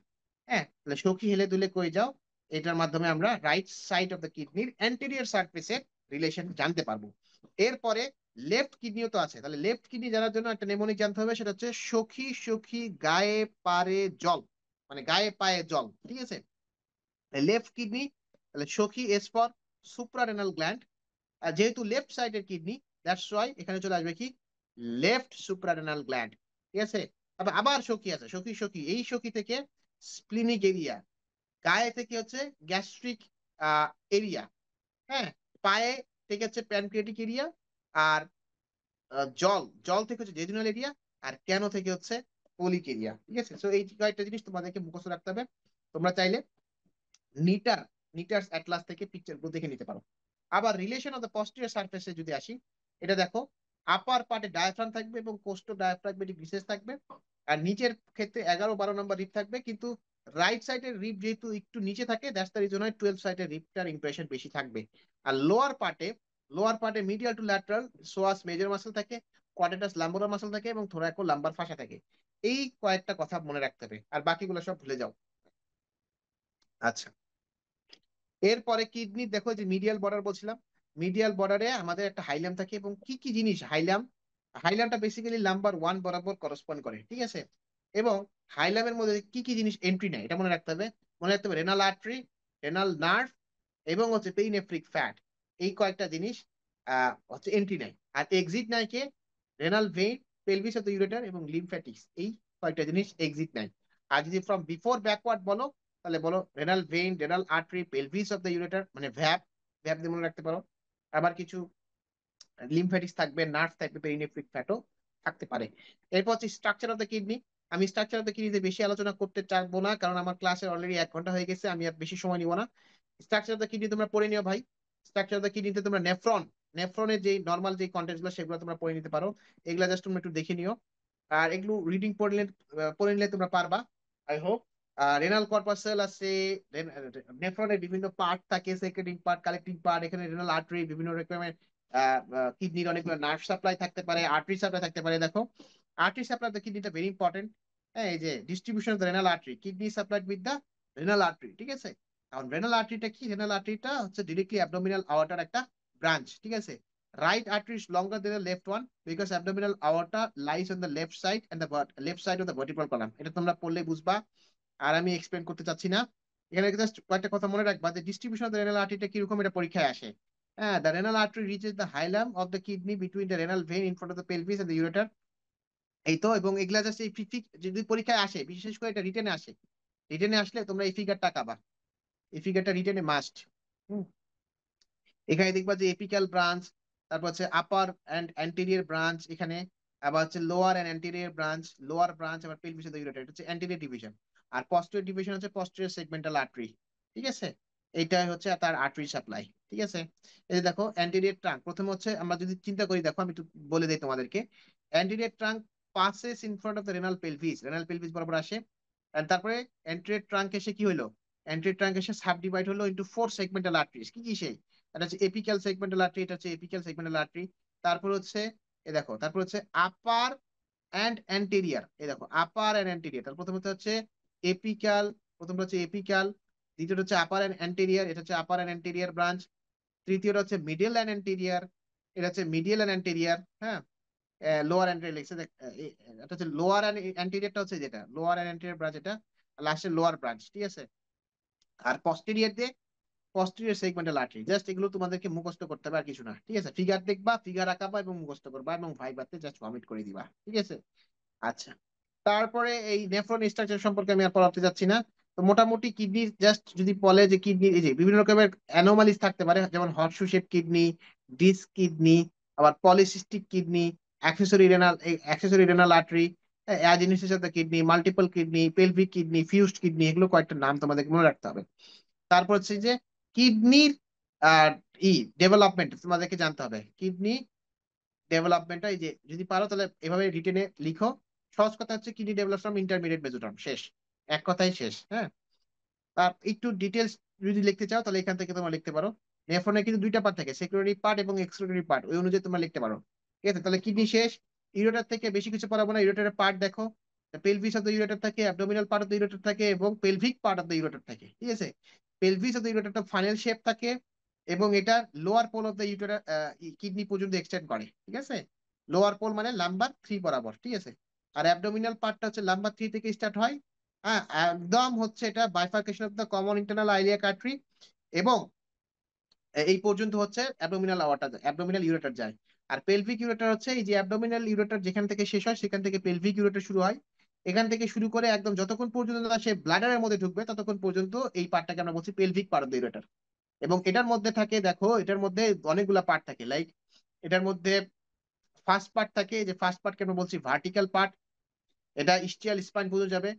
A: হ্যাঁ, তাহলে সখী হেলে দুলে কই যাও, এটার মাধ্যমে আমরা রাইট সাইড অফ দ্য কিডনির অ্যান্টেরিয়র সারফেসের রিলেশন জানতে পারবো। এরপরে লেফট কিডনিও তো আছে, তাহলে লেফট কিডনি জানার জন্য একটা নেমোনিক জানতে হবে, সেটা হচ্ছে সখী সখী গায়ে পারে জল, মানে গায়ে পায়ে জল। ঠিক আছে, লেফট কিডনি, তাহলে সখী এস ফর সুপ্রারেনাল গ্ল্যান্ড, আর যেহেতু লেফট সাইডের কিডনি, দ্যাটস ওয়াই এখানে চলে আসবে কি লেফট সুপ্রারেনাল গ্ল্যান্ড। ঠিক আছে, তবে আবার সখী আছে, সখী সখী, এই সখী থেকে স্প্লিনিক এরিয়া, গায়ে থেকে হচ্ছে গ্যাস্ট্রিক এরিয়া। হ্যাঁ, পায়ে থেকে হচ্ছে প্যানক্রিয়াটিক এরিয়া, আর জল জল থেকে হচ্ছে জেজুনাল এরিয়া, আর কেন থেকে হচ্ছে কোলিক এরিয়া। ঠিক আছে, তো এই কয়েকটা জিনিস তোমাদেরকে মুখস্থ রাখতে হবে। তোমরা চাইলে নিটার নিটার্স অ্যাটলাস থেকে পিকচারগুলো দেখে নিতে পারো। আবার রিলেশন অফ দ্য পস্টেরিয়র সারফেসে যদি আসি, এটা দেখো, আপার পার্টে ডায়াফ্রাম থাকবে এবং কোস্টো ডায়াফ্রাগমেটিক বিসেস থাকবে, আর নিচের ক্ষেত্রে 11-12 নম্বর রিপ থাকবে, কিন্তু রাইট সাইডের রিপ যেহেতু একটু নিচে থাকে, দ্যাটস দ্য রিজন হয় 12 সাইডের রিপটার ইমপ্রেশন বেশি থাকবে। আর লোয়ার পার্টে medial to lateral psoas major muscle থাকে, কোয়াড্রেটাস লাম্বোরার মাসল থাকে, এবং থোরাকো লাম্বার ফাসা থাকে। এই কয়েকটা কথা মনে রাখতে হবে, আর বাকিগুলো সব ভুলে যাও। আচ্ছা, এরপরে কিডনি দেখো, যে মিডিয়াল বর্ডার বলছিলাম, মিডিয়াল বর্ডারে আমাদের একটা হাইলাম থাকে, এবং কি কি জিনিস হাইলাম, হাইলামটা বেসিক্যালি নাম্বার 1 বরাবর করসপন্ড করে। ঠিক আছে, এবং হাইলামের মধ্যে কি কি জিনিস এন্ট্রি নেয় এটা মনে রাখতে হবে। মনে রাখতে হবে রেনাল আর্টারি, রেনাল নার্ভ, এবং হচ্ছে পেরিনেফ্রিক ফ্যাট, এই কয়েকটা জিনিস হচ্ছে এন্ট্রি নেয়। আর এক্সিট নেয় কে, renal vein, pelvis of the ureter, এবং লিমফ্যাটিক্স, এই কয়েকটা জিনিস এক্সিট নেয়। আর যদি ফ্রম বিফোর ব্যাকওয়ার্ড বলো, তাহলে বলো renal vein, renal artery, pelvis of the ureter, মানে ভ্যাপ, ভ্যাপ দিয়ে মনে রাখতে পারো। আবার কিছু লিমফ্যাটিক্স থাকবে, নার্ভ থাকবে, পেরিনেফ্রিক ফ্যাটও থাকতে পারে। এরপর হচ্ছে স্ট্রাকচার অফ দ্য কিডনি। আমি স্ট্রাকচার অফ দ্য কিডনিতে বেশি আলোচনা করতে চাইবো না, কারণ আমার ক্লাসে অলরেডি 1 ঘন্টা হয়ে গেছে, আমি আর বেশি সময় নিব না। স্ট্রাকচার অফ দ্য কিডনি তোমরা পড়ে নিও ভাই। স্ট্রাকচার অফ দ্য কিডনিতে তোমরা নেফ্রনের যে নর্মাল যে কন্টেন্ট গুলো সেগুলো তোমরা পড়ে নিতে পারো, এগুলা জাস্ট তোমরা একটু দেখে নিও। আর এগুলো রিডিং পড়ে নিলে তোমরা পারবা, আই হোপ। রেনাল কর্পাসেল আছে, নেফ্রনের বিভিন্ন পার্ট থাকে, সেক্রেটিং পার্ট, কালেক্টিং পার্ট, এখানে রেনাল আর্টারি, বিভিন্ন রকমের কিডনির অনেকগুলো নার্ভ সাপ্লাই থাকতে পারে, আর্টারি সাপ্লাই থাকতে পারে। দেখো, আর্টারি সাপ্লাই দ্য কিডনিটা ভেরি ইম্পর্টেন্ট। হ্যাঁ, এই যে distribution of the renal artery, kidney supplied with the renal artery. ঠিক আছে, কারণ রেনাল আর্টারিটা কি, রেনাল আর্টারিটা হচ্ছে ডিরেক্টলি অ্যাবডোমিনাল আওয়ার্টার একটা ব্রাঞ্চ। ঠিক আছে, right artery is longer than the left one because abdominal aorta lies on the left side and the left side of the vertebral column. এটা তোমরা পড়লে বুঝবা, আর আমি এক্সপ্লেন করতে চাচ্ছি না। এখানে জাস্ট কয়েকটা কথা মনে রাখবা, যে ডিস্ট্রিবিউশন অফ দ্য রেনাল আর্টারিটা কিরকম, এটা পরীক্ষায় আসে। হ্যাঁ, the renal artery reaches the hilum of the kidney between the renal vein in front of the pelvis and the ureter. এই তো, এবং এগুলা জাস্ট এই ঠিক যদি পরীক্ষায় আসে, বিশেষ করে এটা রিটেনে আসে, রিটেনে আসলে তোমরা এই ফিগারটা আঁকাবা, এই ফিগারটা রিটেনে মাস্ট। এখানে দেখবা যে এপিক্যাল ব্রাঞ্চ, তারপর হচ্ছে আপার অ্যান্ড অ্যান্টেরিয়র ব্রাঞ্চ এখানে, আবার হচ্ছে lower and anterior branch, lower branch আবার পেলভিস অফ দ্য ইউরেটার, এটা হচ্ছে অ্যান্টেরিয়র ডিভিশন। আর পস্টেরিয়র ডিভিশন হচ্ছে পস্টেরিয়র সেগমেন্টাল আর্টারি। ঠিক আছে, এইটাই হচ্ছে তার আর্টারি সাপ্লাই। ঠিক আছে, এই যে দেখো অ্যান্টেরিয়র ট্রাঙ্ক, প্রথমে হচ্ছে আমরা যদি চিন্তা করি, দেখো আমি একটু বলে দিই তোমাদেরকে। Anterior trunk passes in front of the renal pelvis, renal pelvis বরাবর আসে। আর তারপরে anterior trunk এসে কি হলো, anterior trunk এসে সাব ডিভাইড হলো ইনটু ফোর সেগমেন্টাল আর্টারিজ। কি কি সেই, এটা হচ্ছে এপিক্যাল সেগমেন্টাল আর্টারি, এটা হচ্ছে এপিক্যাল সেগমেন্টাল আর্টারি। তারপর হচ্ছে এ দেখো, তারপর হচ্ছে আপার অ্যান্ড অ্যান্টেরিয়ার, এই দেখো আপার অ্যান্ড অ্যান্টেরিয়ার। তার প্রথমত হচ্ছে এপিক্যাল, প্রথমটা হচ্ছে এপিক্যাল, দ্বিতীয়টা হচ্ছে আপার অ্যান্ড অ্যান্টেরিয়ার, এটা হচ্ছে আপার অ্যান্ড অ্যান্টেরিয়ার ব্রাঞ্চ। তৃতীয়টা হচ্ছে মিডিয়াল অ্যান্ড অ্যান্টেরিয়ার, এটা হচ্ছে মিডিয়াল অ্যান্ড অ্যান্টেরিয়ার। হ্যাঁ, লোয়ার অ্যান্টেরিয়র লিখছে এটা হচ্ছে লোয়ার অ্যান্টেরিয়রটা হচ্ছে যেটা লোয়ার অ্যান্টেরিয়র ব্রাঞ্চ, এটা লাস্টের লোয়ার ব্রাঞ্চ। ঠিক আছে, আর পস্টেরিয়র দিয়ে পস্টেরিয়র সেগমেন্টাল আর্টারি। জাস্ট এগুলো তোমাদেরকে মুখস্থ করতে হবে আর কিছু না। ঠিক আছে, ফিগার দেখবা, ফিগার আঁকাবা এবং মুখস্থ করবা এবং ভাইভাতে জাস্ট কমিট করে দিবা। ঠিক আছে, আচ্ছা। তারপরে এই নেফ্রন স্ট্রাকচার সম্পর্কে আমি আর পড়াতে যাচ্ছি না। তো মোটামুটি কিডনি জাস্ট যদি বলে যে কিডনি এই যে বিভিন্ন রকমের অ্যানোমালিস থাকতে পারে, যেমন horseshoe shape kidney, disc kidney, আবার polycystic kidney, accessory renal artery, agenesis of the kidney, multiple kidney, pelvic kidney, fused kidney, এগুলো কয়েকটা নাম তোমাদেরকে মনে রাখতে হবে। তারপর হচ্ছে যে কিডনির আহ ডেভেলপমেন্ট তোমাদেরকে জানতে হবে। কিডনি ডেভেলপমেন্টটা এই যে যদি পারো তাহলে এভাবে রিটেনে লিখো। সহজ কথা হচ্ছে কিডনি ডেভেলপ ফ্রম ইন্টারমিডিয়েট মেসোটার্ম, শেষ, এক কথাই শেষ। হ্যাঁ, তার একটু ডিটেলস যদি লিখতে চাও তাহলে এখান থেকে তোমরা লিখতে পারো। নেফ্রনে কিন্তু দুইটা পার্ট থাকে, সেক্রেটরি পার্ট এবং এক্সক্রেটরি পার্ট, ওই অনুযায়ী তোমরা লিখতে পারো। ঠিক আছে, তাহলে কিডনি শেষ। ইউরেটার থেকে বেশি কিছু পড়াবো না, ইউরেটারের পার্ট দেখো। পেলভিস অফ দ্য ইউরেটার থাকে, abdominal part of the ureter থাকে এবং pelvic part of the ureter থাকে। ঠিক আছে, পেলভিস অফ দ্য ইউরেটারটা ফানেল শেপ থাকে এবং এটা lower pole of the ureter kidney পর্যন্ত এক্সটেন্ড করে। ঠিক আছে, লোয়ার পোল মানে লাম্বার 3 বরাবর। ঠিক আছে, আর অ্যাবডোমিনাল পার্টটা হচ্ছে লাম্বার 3 থেকে স্টার্ট হয়। হ্যাঁ, একদম হচ্ছে এটা bifurcation of the common internal iliac artery এবং এই পর্যন্ত হচ্ছে অ্যাবডোমিনাল আওয়ারটা, অ্যাবডোমিনাল ইউরেটার যায়। আর পেলভিক ইউরেটার হচ্ছে এই যে অ্যাবডোমিনাল ইউরেটার যেখান থেকে শেষ হয় সেখান থেকে পেলভিক ইউরেটার শুরু হয়। এখান থেকে শুরু করে একদম যতক্ষণ পর্যন্ত না সে ব্লাডারের মধ্যে ঢুকবে ততক্ষণ পর্যন্ত এই পার্টটাকে আমরা বলছি pelvic part of the ureter. এবং এটার মধ্যে থাকে, দেখো এটার মধ্যে অনেকগুলা পার্ট থাকে, লাইক এটার মধ্যে ফার্স্ট পার্ট থাকে, যে ফার্স্ট পার্টকে আমরা বলছি ভার্টিক্যাল পার্ট, এটা ইস্টিয়াল স্পাইন পর্যন্ত যাবে।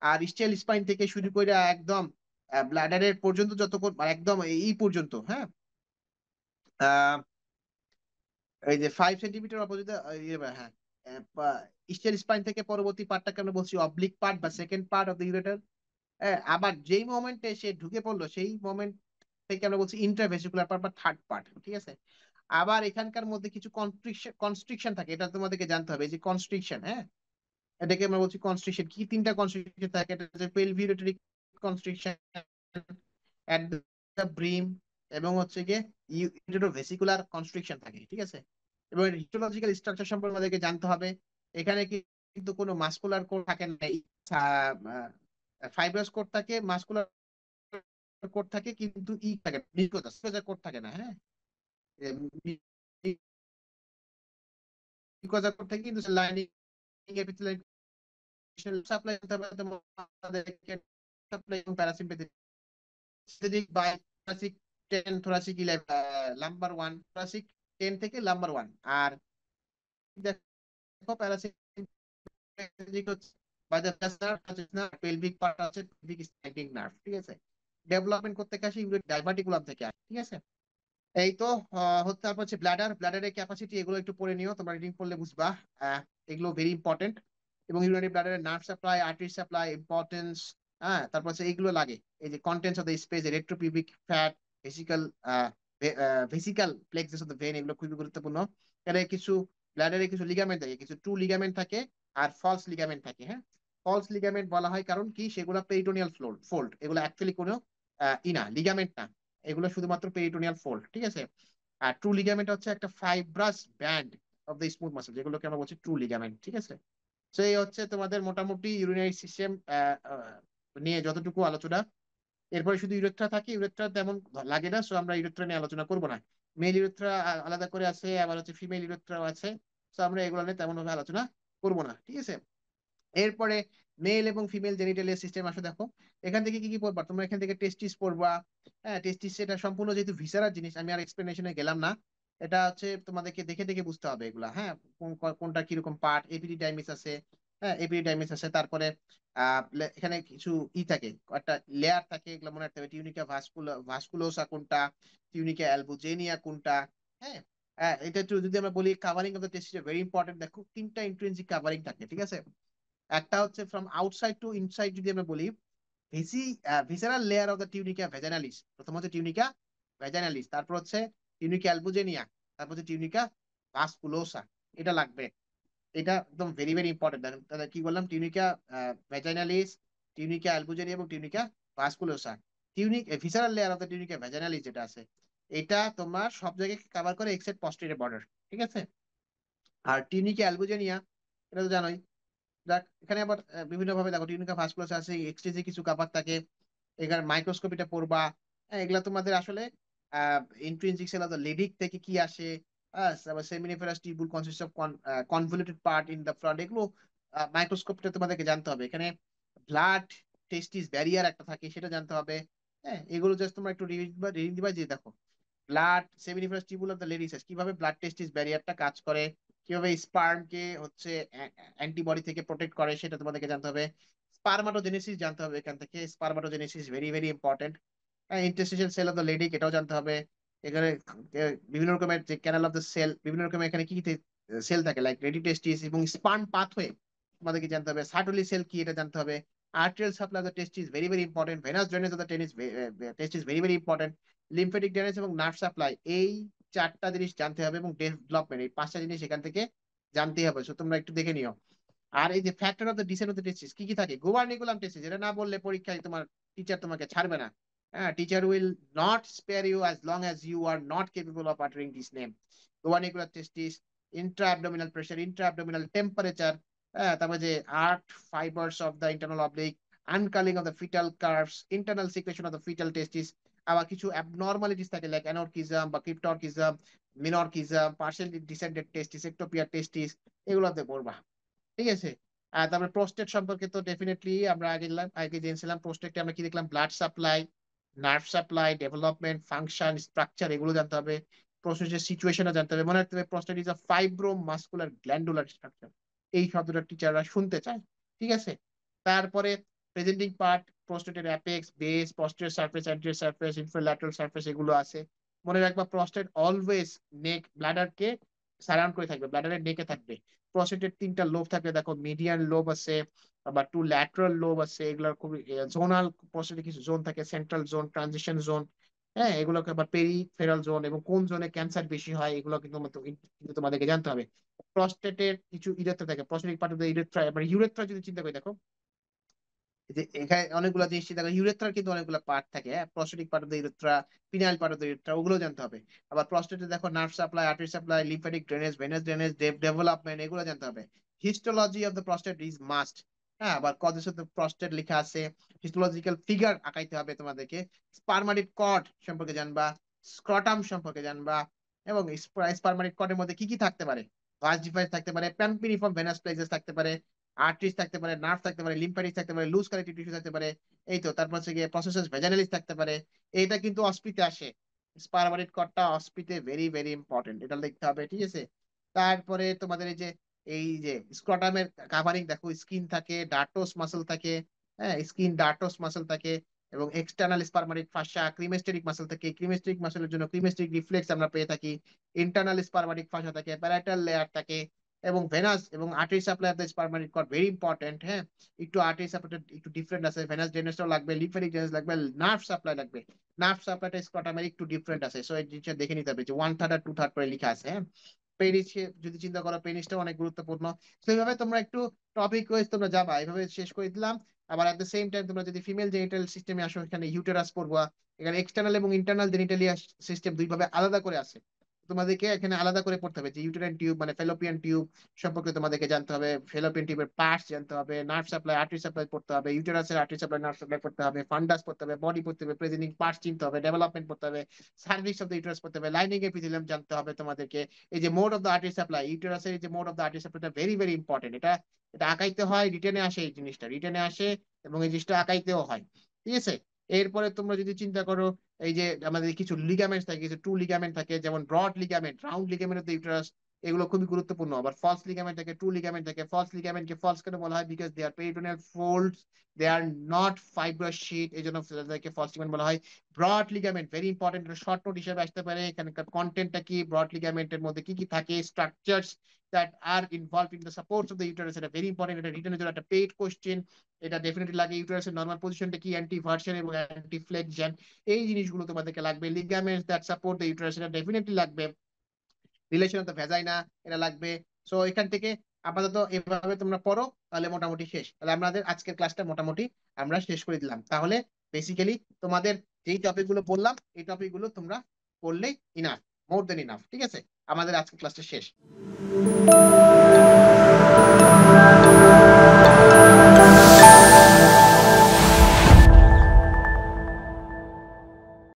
A: আর ইস্টিয়াল স্পাইন থেকে শুরু করে একদম ব্লাডারের পর্যন্ত যতক্ষণ মানে একদম এই পর্যন্ত, হ্যাঁ, আহ এই যে 5 সেন্টিমিটার অপোজিট, হ্যাঁ, ইস্টিয়াল স্পাইন থেকে পরবর্তী পার্টটাকে আমরা বলছি অবলিক পার্ট বা second part of the ureter. আবার যেই মোমেন্টে সে ঢুকে পড়লো সেই মোমেন্ট থেকে আমরা বলছি ইন্ট্রাভেসিকুলার পার্ট বা থার্ড পার্ট। ঠিক আছে, আবার এখানকার মধ্যে কিছু কনস্ট্রিকশন থাকে, এটা তোমাদেরকে জানতে হবে, এই যে কনস্ট্রিকশন, হ্যাঁ, এটাকে আমরা বলছি কনস্ট্রিকশন। কি তিনটা কনস্ট্রিকশন থাকে, এটা হচ্ছে পেলভিউরেটরি কনস্ট্রিকশন এট দ্য ব্রিম এবং হচ্ছে গিয়ে ইউরেট্রোভেসিকুলার কনস্ট্রিকশন থাকে। ঠিক আছে, এবং হিস্টোলজিক্যাল স্ট্রাকচার সম্পর্কে আমাদেরকে জানতে হবে। এখানে কিন্তু কোনো মাসকুলার কোড থাকে না, ফাইব্রাস কোড থাকে, মাসকুলার কোড থাকে, কিন্তু ই থাকে মিউকোজা কোড থাকে না। হ্যাঁ, মিউকোজা কোড থাকে কিন্তু লাইনিং এপিথেলিয়াল সাপ্লাই আমাদেরকে সাপ্লাই এবং parasympathetic by thoracic 10, thoracic 11, lumbar 1, thoracic 10 থেকে লাম্বার 1। আর দেখো প্যারাসিম্পেথেটিক হচ্ছে বাই দ্য পেলভিক পার্ট আছে, পেলভিক স্ট্যান্ডিং নার্ভ। ঠিক আছে, ডেভেলপমেন্ট করতে আসে ইউরেট ডাইভার্টিকুলাম থেকে আসে। ঠিক আছে, এই তো হচ্ছে। তারপর হচ্ছে ব্লাডারের ক্যাপাসিটি, এগুলো একটু পড়ে নিও, তোমরা রিডিং পড়লে বুঝবা। এগুলো ভেরি ইম্পর্টেন্ট। এবং ইউরিনারি ব্লাডারের nerve supply, artery supply importance. হ্যাঁ, তারপর হচ্ছে এইগুলো লাগে, এই যে contents of the space, retropubic fat, vesical vesical plexus of the vein, এগুলো খুবই গুরুত্বপূর্ণ। এখানে কিছু ব্লাডারে কিছু লিগামেন্ট থাকে, কিছু ট্রু লিগামেন্ট থাকে আর ফলস লিগামেন্ট থাকে। হ্যাঁ, ফলস লিগামেন্ট বলা হয় কারণ কি, সেগুলো পেরিটোনিয়াল ফোল্ড, এগুলো অ্যাকচুয়ালি কোনো ইনা লিগামেন্ট না, এগুলো শুধুমাত্র পেরিটোনিয়াল ফোল্ড। ঠিক আছে, আর ট্রু লিগামেন্ট হচ্ছে একটা fibrous band of the smooth muscle, যেগুলোকে আমরা বলছি ট্রু লিগামেন্ট। ঠিক আছে, তো এই হচ্ছে তোমাদের মোটামুটি ইউরিনারি সিস্টেম নিয়ে যতটুকু আলোচনা। এরপরে শুধু ইউরেথ্রা থাকে, ইউরেথ্রা তেমন লাগে না, সো আমরা ইউরেথ্রা নিয়ে আলোচনা করবো না। মেল ইউরেথ্রা আলাদা করে আছে, আবার হচ্ছে ফিমেল ইউরেথ্রাও আছে, সো আমরা এগুলো নিয়ে তেমন ভাবে আলোচনা করবো না। ঠিক আছে, এরপরে মেল এবং ফিমেল জেনিটালিয়া সিস্টেম আসে। দেখো এখান থেকে কি কি পড়বা তোমরা, এখান থেকে টেস্টিস পড়বা। হ্যাঁ, টেস্টিস এটা সম্পূর্ণ যেহেতু ভিসারার জিনিস, আমি আর এক্সপ্লেনেশনে গেলাম না। এটা হচ্ছে তোমাদেরকে দেখে দেখে বুঝতে হবে এগুলা, হ্যাঁ, কোনটা কিরকম পার্ট, এপিডিডাইমিস আছে, হ্যাঁ এপিডিডাইমিস আছে, তারপরে এখানে কিছু থাকে, একটা লেয়ার থাকে, এগুলো মনে রাখতে হবে। টিউনিকা ভাস্কুলোসা কোনটা, টিউনিকা অ্যালবুজেনিয়া কোনটা, হ্যাঁ। এটা একটু যদি আমরা বলি, covering of the test very important. দেখো তিনটা ইন্ট্রিনসিক কাভারিং থাকে, ঠিক আছে। একটা হচ্ছে ফ্রম আউটসাইড টু ইনসাইড, যদি আমরা বলি visceral layer of the tunica vaginalis, প্রথম হচ্ছে টিউনিকা ভেজানালিস, তারপর হচ্ছে টিউনিকা অ্যালবুজেনিয়া, তারপর হচ্ছে টিউনিকা ভাস্কুলোসা। এটা লাগবে, এটা একদম ভেরি ভেরি ইম্পর্টেন্ট। দেখেন তাহলে কি বললাম, টিউনিকা ভেজাইনালিস, টিউনিকা অ্যালবুজেনিয়া এবং tunica vasculosa. Visceral layer of the tunica vaginalis যেটা আছে, এটা তোমার সব জায়গায় কভার করে এক্সেপ্ট পস্টেরিয়র বর্ডার, ঠিক আছে। আর টিউনিকা অ্যালবুজেনিয়া, এটা তো জানোই। যাক, এখানে আবার বিভিন্ন ভাবে দেখো, টিউনিকা ভাস্কুলাস আছে, এক্সটেজে কিছু কাভার থাকে, এখানে মাইক্রোস্কোপিটা পড়বা। এগুলা তোমাদের আসলে intrinsic cell of the Leydig থেকে কি আসে, seminiferous tubule consist of convoluted part in the front, এগুলো মাইক্রোস্কোপটা তোমাদেরকে জানতে হবে। এখানে ব্লাড টেস্টিস ব্যারিয়ার একটা থাকে, সেটা জানতে হবে। হ্যাঁ, এগুলো জাস্ট তোমরা একটু রিডিং দিবা যে দেখো blood seminiferous tubule of the Leydig, কিভাবে ব্লাড টেস্টিস ব্যারিয়ারটা কাজ করে, কিভাবে স্পার্মকে হচ্ছে অ্যান্টিবডি থেকে প্রোটেক্ট করে, সেটা তোমাদেরকে জানতে হবে। স্পারমাটোজেনেসিস জানতে হবে, এখান থেকে spermatogenesis very very important. Interstitial cell of the Leydig, এটাও জানতে হবে। এখানে বিভিন্ন রকমের যে ক্যানাল অফ দ্য সেল, বিভিন্ন রকমের এখানে কি কি সেল থাকে, লাইক রেডি টেস্টিস এবং স্পার্ম পাথওয়ে তোমাদেরকে জানতে হবে। সার্টলি সেল কি, এটা জানতে হবে। Arterial supply of the test is very very important. Venous drainage of the test is very very important. Lymphatic drainage এবং নার্ভ সাপ্লাই, এই চারটা জিনিস জানতে হবে, এবং ডেভেলপমেন্ট, এই পাঁচটা জিনিস এখান থেকে জানতেই হবে। সো তোমরা একটু দেখে নিও। আর এই যে factor of the descent of the testis কি কি থাকে, গুবার্নিকুলাম টেস্টিস, এটা না বললে পরীক্ষায় তোমার টিচার তোমাকে ছাড়বে না। হ্যাঁ, teacher will not spare you as long as you are not capable of uttering this name. Gubernacular testis, intra abdominal pressure, intra abdominal temperature, তারপরে যে art fibres of the internal oblique, uncurling of the fetal curves, internal secretion of the fetal testis. আবার কিছু abnormalities থাকে, like অ্যানর্কিজম বা ক্রিপ্টর্কিজম, মিনর্কিজম, partially descended টেস্টিস, একটোপিয়া টেস্টিস, এগুলোতে পড়বা, ঠিক আছে। আর তারপরে প্রোস্টেট সম্পর্কে তো ডেফিনেটলি আমরা আগে জেনেছিলাম। প্রোস্টেটে আমরা কি দেখলাম, blood supply, nerve supply, development, function, structure, এগুলো জানতে হবে। প্রোস্টেটের সিচুয়েশনও জানতে হবে। মনে রাখতে হবে prostate is a fibro muscular glandular structure, এই শব্দটা টিচাররা শুনতে চায়, ঠিক আছে। তারপরে প্রেজেন্টিং পার্ট, প্রোস্টেটের apex, base, posterior surface, anterior surface, inferolateral surface, এগুলো আছে। মনে রাখবা প্রোস্টেট অলওয়েজ নেক ব্লাডারকে সারাউন্ড করে থাকবে, ব্লাডারের নেকে থাকবে। প্রসেটের তিনটা লোব থাকে, দেখো মিডিয়ান লোব আছে, আবার টু ল্যাটারাল লোব আছে, এগুলোর খুবই জোনাল। প্রসেটে কিছু জোন থাকে, সেন্ট্রাল জোন, ট্রানজিশন জোন, হ্যাঁ, এগুলোকে আবার পেরিফেরাল জোন, এবং কোন জোনে ক্যান্সার বেশি হয় এগুলো কিন্তু কিন্তু তোমাদেরকে জানতে হবে। প্রস্টেটের কিছু ইরেথ্রা থাকে, প্রস্টেটিক পার্ট অফ দ্য ইরেথ্রা, এবার ইউরেথ্রা যদি চিন্তা করি, দেখো যে এখানে অনেকগুলো জিনিস চিন্তা করি, ইউরেথ্রার কিন্তু অনেকগুলো পার্ট থাকে, হ্যাঁ, prostatic part of the urethra, penile part of the urethra, ওগুলো জানতে হবে। আবার প্রস্টেটে দেখো nerve supply, artery supply, lymphatic drainage, venous drainage, development, এগুলো জানতে হবে। Histology of the prostate is must. হ্যাঁ, আবার কজেস অফ দ্য প্রস্টেট লেখা আছে, হিস্টোলজিক্যাল ফিগার আঁকাইতে হবে তোমাদেরকে। স্পারমাটিড কর্ড সম্পর্কে জানবা, স্ক্রটাম সম্পর্কে জানবা, এবং স্পারমাটিড কর্ডের মধ্যে কি কি থাকতে পারে, ভাস ডিফারেন্স থাকতে পারে, প্যাম্পিনিফর্ম ভেনাস প্লেজেস থাকতে পারে, আর্টারিস থাকতে পারে, নার্ভ থাকতে পারে, লিম্ফ্যাটিক থাকতে পারে, লুজ কানেক্টিভ টিস্যু থাকতে পারে। এই তো, তারপর হচ্ছে গিয়ে প্রসেসাস ভেজানালিস থাকতে পারে। এইটা কিন্তু অস্পিতে আসে, স্পারমাটিড কর্ডটা অস্পিতে ভেরি ভেরি ইম্পর্টেন্ট, এটা লিখতে হবে, ঠিক আছে। তারপরে তোমাদের এই যে স্ক্রটামের কাভারিং দেখো, স্কিন থাকে, ডার্টোস মাসল থাকে, হ্যাঁ, স্কিন ডার্টোস মাসল থাকে, এবং এক্সটার্নাল স্পারমাটিড ফাসা, ক্রিমেস্টেরিক মাসল থাকে, ক্রিমেস্টেরিক মাসলের জন্য ক্রিমেস্টেরিক রিফ্লেক্স আমরা পেয়ে থাকি। ইন্টারনাল স্পারমাটিক ফাসা থাকে, প্যারাইটাল লেয়ার থাকে, এবং ভেনাস এবং artery supply of the spermatic cord very important, হ্যাঁ। একটু আর্টারি সাপ্লাই একটু ডিফারেন্ট আছে, ভেনাস ড্রেনেজটাও লাগবে, লিম্ফেটিক ড্রেনেজ লাগবে, নার্ভ সাপ্লাই লাগবে। নার্ভ সাপ্লাইটা স্কটামের একটু ডিফারেন্ট আছে, সো এই জিনিসটা দেখে নিতে হবে যে 1/3 আর 2/3 করে লেখা আছে, হ্যাঁ। পেনিস যদি চিন্তা করো, পেনিসটাও অনেক গুরুত্বপূর্ণ। তো এইভাবে তোমরা একটু টপিক ওয়াইজ তোমরা যাবা, এইভাবে শেষ করে দিলাম। আবার এট দ্য সেম টাইম তোমরা যদি ফিমেল জেনিটাল সিস্টেমে আসো, এখানে ইউটেরাস পড়বা। এখানে এক্সটার্নাল এবং ইন্টারনাল জেনিটালিয়া সিস্টেম দুইভাবে আলাদা করে আছে, তোমাদেরকে এখানে আলাদা করে পড়তে হবে। যে ইউটেরাইন টিউব মানে ফেলোপিয়ান টিউব সম্পর্কে তোমাদেরকে জানতে হবে, ফেলোপিয়ান টিউবের পার্টস জানতে হবে, নার্ভ সাপ্লাই, আর্টারি সাপ্লাই পড়তে হবে, ইউটেরাসের আর্টারি সাপ্লাই, নার্ভ সাপ্লাই পড়তে হবে, ফান্ডাস পড়তে হবে, বডি পড়তে হবে, প্রেজেন্টিং পার্টস চিনতে হবে, ডেভেলপমেন্ট পড়তে হবে, সার্ভিস অফ দ্য ইউটেরাস পড়তে হবে, লাইনিং এপিথেলিয়াম জানতে হবে তোমাদেরকে। এই যে mode of the artery supply, ইউটেরাসের এই যে মোড অফ দ্য আর্টারি সাপ্লাইটা ভেরি ভেরি ইম্পর্টেন্ট। এটা এটা আঁকাইতে হয়, রিটেনে আসে, এই জিনিসটা রিটেনে আসে, এবং এই জিনিসটা আঁকাইতেও হয়, ঠিক আছে। এরপরে তোমরা যদি চিন্তা করো এই যে আমাদের কিছু লিগামেন্ট থাকে, কিছু ট্রু লিগামেন্ট থাকে, যেমন broad ligament, round ligament of the uterus, এগুলো খুবই গুরুত্বপূর্ণ। আবার ফলস লিগামেন্ট থাকে, ট্রু লিগামেন্ট থাকে। ফলস লিগামেন্টকে ফলস কেন বলা হয়? Because they are peritoneal folds, they are not fibrous sheet, এই জন্য তাদেরকে ফলস লিগামেন্ট বলা হয়। Broad ligament very important, short note হিসেবে আসতে পারে। এখানকার কন্টেন্টটা কি, ব্রড লিগামেন্টের মধ্যে কি কি থাকে, structures that are involved in the supports of the uterus, এটা ভেরি ইম্পর্টেন্ট। এটা রিটেনের জন্য একটা পেইড কোশ্চেন, এটা ডেফিনেটলি লাগে। ইউটেরাসের নর্মাল পজিশনটা কি, অ্যান্টি ভার্সন এবং অ্যান্টি ফ্লেকশন, এই জিনিসগুলো তোমাদেরকে লাগবে। Ligaments that support the uterus, এটা ডেফিনেটলি লাগবে। রিলেশন অফ দ্য ভ্যাজাইনা, এটা লাগবে। সো এখান থেকে আপাতত এভাবে তোমরা পড়ো, তাহলে মোটামুটি শেষ। তাহলে আমাদের আজকের ক্লাসটা মোটামুটি আমরা শেষ করে দিলাম। তাহলে বেসিক্যালি তোমাদের যেই টপিকগুলো বললাম, এই টপিকগুলো তোমরা পড়লেই ইনাফ, মোর দেন ইনাফ। ঠিক আছে, আমাদের আজকের ক্লাসটা শেষ।